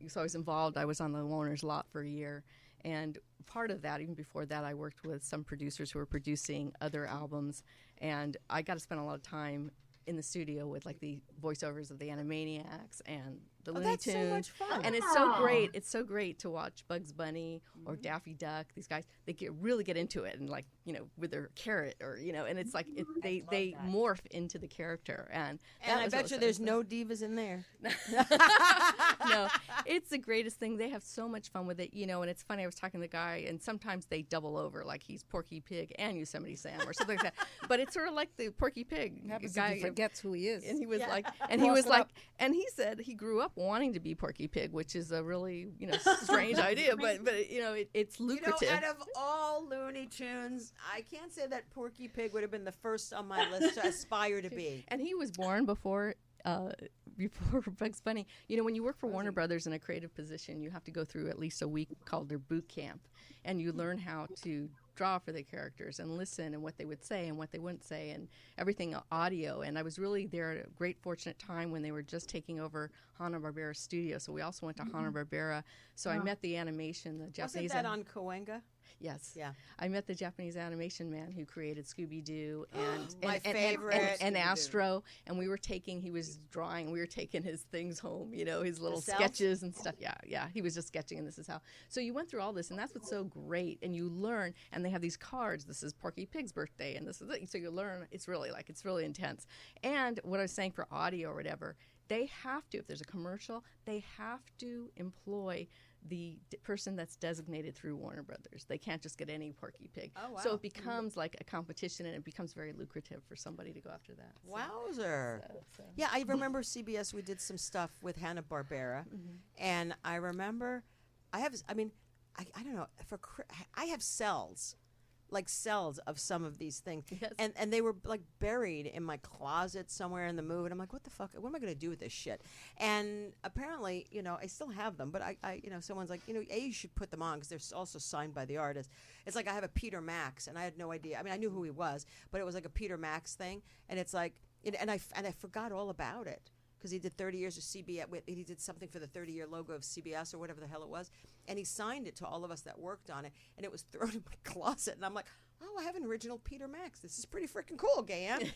Speaker 7: so I was involved. I was on the Warner's lot for a year. And part of that, even before that, I worked with some producers who were producing other albums. And I got to spend a lot of time in the studio with like the voiceovers of the Animaniacs and the Looney Tunes.
Speaker 1: So much fun.
Speaker 7: And it's so great. It's so great to watch Bugs Bunny or Daffy Duck. These guys, they really get into it, and like, with their carrot or, and it's like they morph into the character. And
Speaker 1: I bet you there's no divas in there.
Speaker 7: No, it's the greatest thing. They have so much fun with it, and it's funny. I was talking to the guy, and sometimes they double over, like he's Porky Pig and Yosemite Sam or something like that. But it's sort of like the Porky Pig guy.
Speaker 6: He forgets who he is.
Speaker 7: And he was and he said he grew up wanting to be Porky Pig, which is a really, strange idea, but it's lucrative.
Speaker 1: Out of all Looney Tunes, I can't say that Porky Pig would have been the first on my list to aspire to be.
Speaker 7: And he was born before Bugs Bunny. When you work for Warner Brothers in a creative position, you have to go through at least a week called their boot camp, and you learn how to draw for the characters and listen and what they would say and what they wouldn't say and everything audio. And I was really there at a great fortunate time when they were just taking over Hanna-Barbera Studio. So we also went to Hanna-Barbera. So I met the animation, the Japanese.
Speaker 1: Wasn't that on Cahuenga?
Speaker 7: Yes.
Speaker 1: Yeah.
Speaker 7: I met the Japanese animation man who created Scooby-Doo
Speaker 1: my favorite.
Speaker 7: And Astro. And he was drawing. We were taking his things home, his little sketches and stuff. Yeah. He was just sketching, and this is how. So you went through all this, and that's what's so great. And you learn, and they have these cards. This is Porky Pig's birthday, and this is it. So you learn. It's really intense. And what I was saying for audio or whatever, they have to, if there's a commercial, they have to employ the person that's designated through Warner Brothers. They can't just get any Porky Pig.
Speaker 1: Oh, wow.
Speaker 7: So it becomes like a competition, and it becomes very lucrative for somebody to go after that.
Speaker 1: Wowzer. So. Yeah, I remember CBS, we did some stuff with Hanna-Barbera, and I remember, I don't know, I have cells of some of these things.
Speaker 7: Yes.
Speaker 1: And they were like buried in my closet somewhere in the move. And I'm like, what the fuck? What am I going to do with this shit? And apparently, I still have them. But I someone's like, you should put them on because they're also signed by the artist. It's like I have a Peter Max, and I had no idea. I mean, I knew who he was, but it was like a Peter Max thing. And it's like, and I forgot all about it. Because he did 30 years of CBS. He did something for the 30-year logo of CBS or whatever the hell it was. And he signed it to all of us that worked on it. And it was thrown in my closet. And I'm like, oh, I have an original Peter Max. This is pretty freaking cool, Gaye Ann.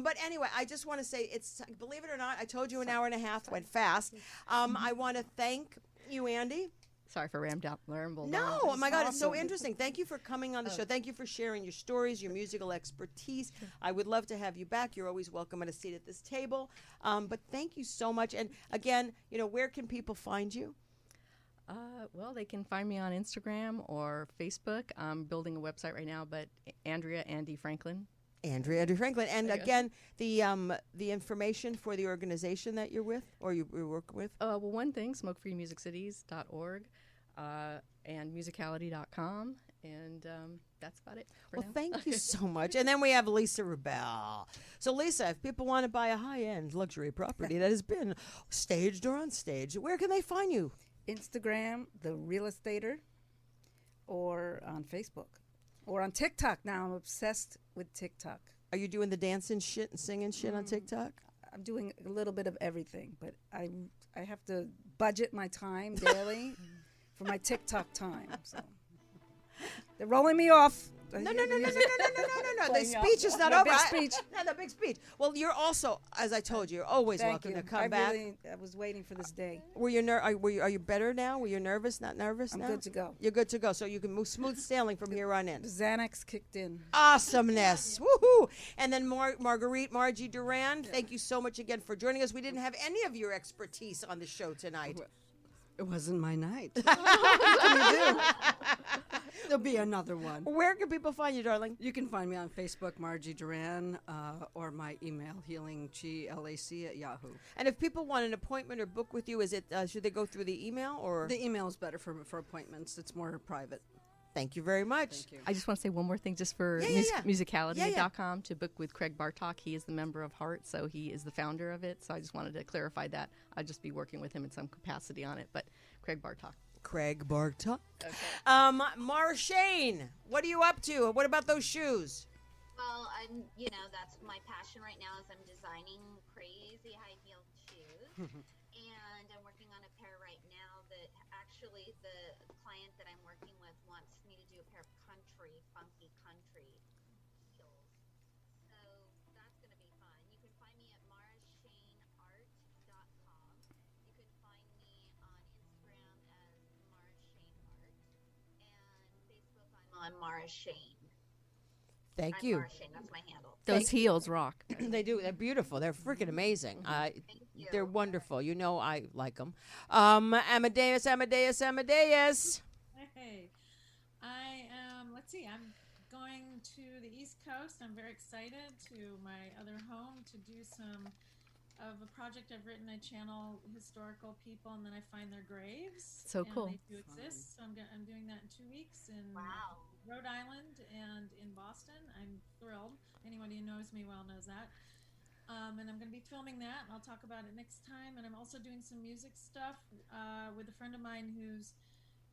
Speaker 1: But anyway, I just want to say, believe it or not, I told you an hour and a half went fast. I want to thank you, ANDI.
Speaker 7: Sorry for ramble.
Speaker 1: No, oh my God, it's so interesting. Thank you for coming on the show. Thank you for sharing your stories, your musical expertise. I would love to have you back. You're always welcome at a seat at this table. But thank you so much. And again, where can people find you?
Speaker 7: Well, they can find me on Instagram or Facebook. I'm building a website right now, but Andrea Andy Franklin.
Speaker 1: Andrea Franklin. And again, the information for the organization that you're with or you work with?
Speaker 7: Well, one thing, smokefreemusiccities.org and musicality.com. And that's about it for now.
Speaker 1: Thank you so much. And then we have Lisa RUBEL. So, Lisa, if people want to buy a high-end luxury property that has been staged or unstage, where can they find you?
Speaker 6: Instagram, The Real Estater, or on Facebook. Or on TikTok now. I'm obsessed with TikTok.
Speaker 1: Are you doing the dancing shit and singing shit on TikTok?
Speaker 6: I'm doing a little bit of everything, but I have to budget my time daily for my TikTok time. So they're rolling me off.
Speaker 1: No. The speech is not over. The big speech. Well, you're also, as I told you, you're always welcome to come back.
Speaker 6: I was waiting for this day.
Speaker 1: Are you better now? Were you nervous? Not nervous now?
Speaker 6: I'm good to go.
Speaker 1: You're good to go. So you can move smooth sailing from here on in.
Speaker 6: The Xanax kicked in.
Speaker 1: Awesomeness. Woohoo. And then Margie Duran, thank you so much again for joining us. We didn't have any of your expertise on the show tonight.
Speaker 8: It wasn't my night. What can you do? There'll be another one.
Speaker 1: Where can people find you, darling?
Speaker 8: You can find me on Facebook, Margie Duran, or my email, healingglac@yahoo.
Speaker 1: And if people want an appointment or book with you, is it should they go through the email or?
Speaker 8: The email is better for appointments. It's more private.
Speaker 1: Thank you very much.
Speaker 8: Thank you.
Speaker 7: I just want to say one more thing just for musicality.com to book with Craig Bartok. He is the member of Heart, so he is the founder of it. So I just wanted to clarify that. I'll just be working with him in some capacity on it, but Craig Bartok.
Speaker 1: Craig Bartok.
Speaker 7: Okay.
Speaker 1: Mara Shane, what are you up to? What about those shoes?
Speaker 4: Well, that's my passion right now is I'm designing crazy high-heeled shoes. And I'm working on a pair right now that actually the client that I'm working with wants me to do a pair of funky country heels. So that's going to be fun. You can find me at marashaneart.com. You can find me on Instagram as marashaneart. And Facebook, I'm on Mara Shane.
Speaker 1: Thank you.
Speaker 4: Mara Shane, that's my handle.
Speaker 7: Those heels rock.
Speaker 1: They do. They're beautiful. They're freaking amazing.
Speaker 4: Thank you.
Speaker 1: They're wonderful. You know I like them. Amadeus.
Speaker 3: Hey, I am. Let's see. I'm going to the East Coast. I'm very excited to my other home to do some of a project I've written. I channel historical people and then I find their graves.
Speaker 7: So cool.
Speaker 3: And they do exist. So I'm doing that in 2 weeks in Rhode Island and in Boston. I'm thrilled. Anyone who knows me well knows that. And I'm going to be filming that, and I'll talk about it next time. And I'm also doing some music stuff with a friend of mine who's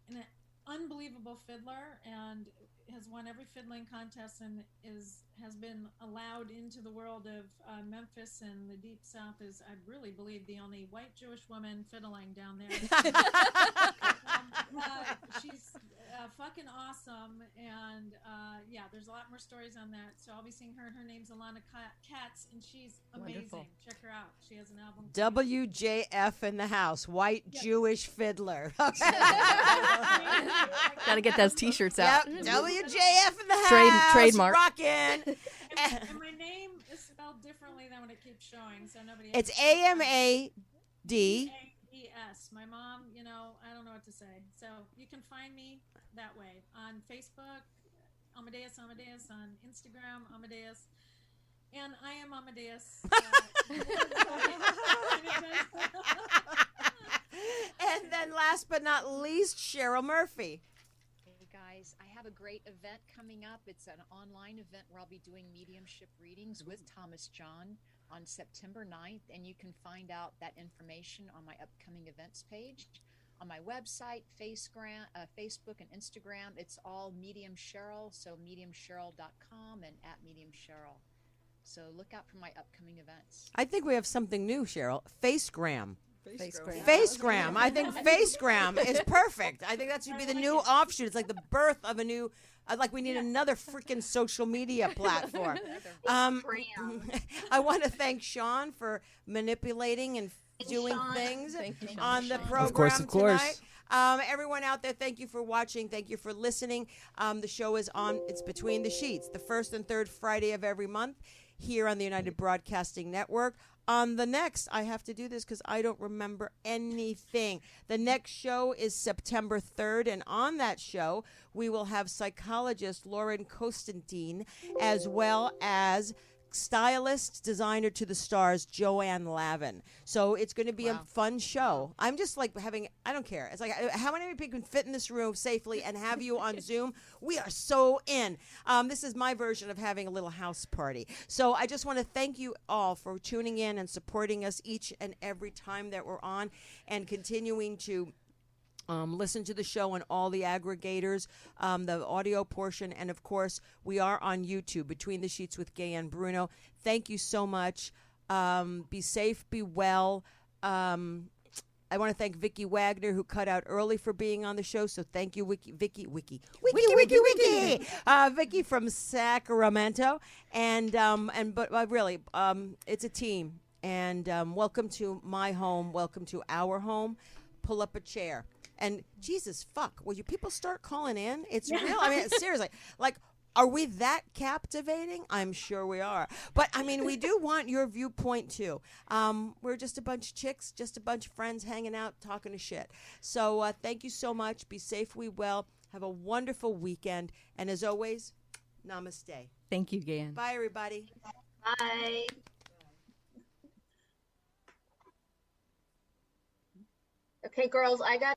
Speaker 3: an unbelievable fiddler and has won every fiddling contest and has been allowed into the world of Memphis and the Deep South. Is, I really believe, the only white Jewish woman fiddling down there. She's fucking awesome, and there's a lot more stories on that. So I'll be seeing her. Her name's Alana Katz, and she's amazing.
Speaker 7: Wonderful.
Speaker 3: Check her out. She has an album.
Speaker 1: WJF in the house. White Jewish fiddler.
Speaker 7: Got to get those T-shirts out.
Speaker 1: Yep. WJF in the house.
Speaker 7: Trademark.
Speaker 1: Rockin'.
Speaker 3: And my name is spelled differently than what it keeps showing, so nobody.
Speaker 1: It's AMAD.
Speaker 3: ES. My mom, I don't know what to say. So you can find me that way on Facebook, Amadeus, on Instagram, Amadeus, and I am Amadeus.
Speaker 1: And then last but not least, Cheryl Murphy.
Speaker 2: Hey guys, I have a great event coming up. It's an online event where I'll be doing mediumship readings with Thomas John on September 9th, and you can find out that information on my upcoming events page on my website, Facebook, and Instagram. It's all Medium Cheryl, so mediumcheryl.com and @mediumcheryl. So look out for my upcoming events.
Speaker 1: I think we have something new, Cheryl. Facegram.
Speaker 6: Facegram.
Speaker 1: Facegram. I think Facegram is perfect. I think that should be the new offshoot. It's like the birth of a new. Like we need another freaking social media platform. I want to thank Sean for manipulating and doing things on the program
Speaker 9: Of course.
Speaker 1: tonight. Everyone out there, thank you for watching. Thank you for listening. The show is on. It's Between the Sheets, the first and third Friday of every month here on the United Broadcasting Network. On the next, I have to do this because I don't remember anything. The next show is September 3rd, and on that show, we will have psychologist Lauren Constantine, as well as stylist, designer to the stars, Joanne Lavin. So it's going to be a fun show. I'm just like I don't care. It's like, how many people can fit in this room safely and have you on Zoom? We are so in. This is my version of having a little house party. So I just want to thank you all for tuning in and supporting us each and every time that we're on and continuing to listen to the show on all the aggregators, the audio portion, and of course, we are on YouTube, Between the Sheets with Gaye Ann Bruno. Thank you so much. Be safe, be well, I want to thank Vicky Wagner, who cut out early for being on the show. So thank you, Vicky from Sacramento, but really, it's a team. And welcome to my home. Welcome to our home. Pull up a chair. And Jesus, fuck, will you people start calling in? It's real. I mean, seriously, like, are we that captivating? I'm sure we are. But, I mean, we do want your viewpoint, too. We're just a bunch of chicks, just a bunch of friends hanging out, talking to shit. So thank you so much. Be safe, we well. Have a wonderful weekend. And as always, namaste.
Speaker 7: Thank you, Gaye Ann.
Speaker 1: Bye, everybody.
Speaker 4: Bye. Okay, girls, I got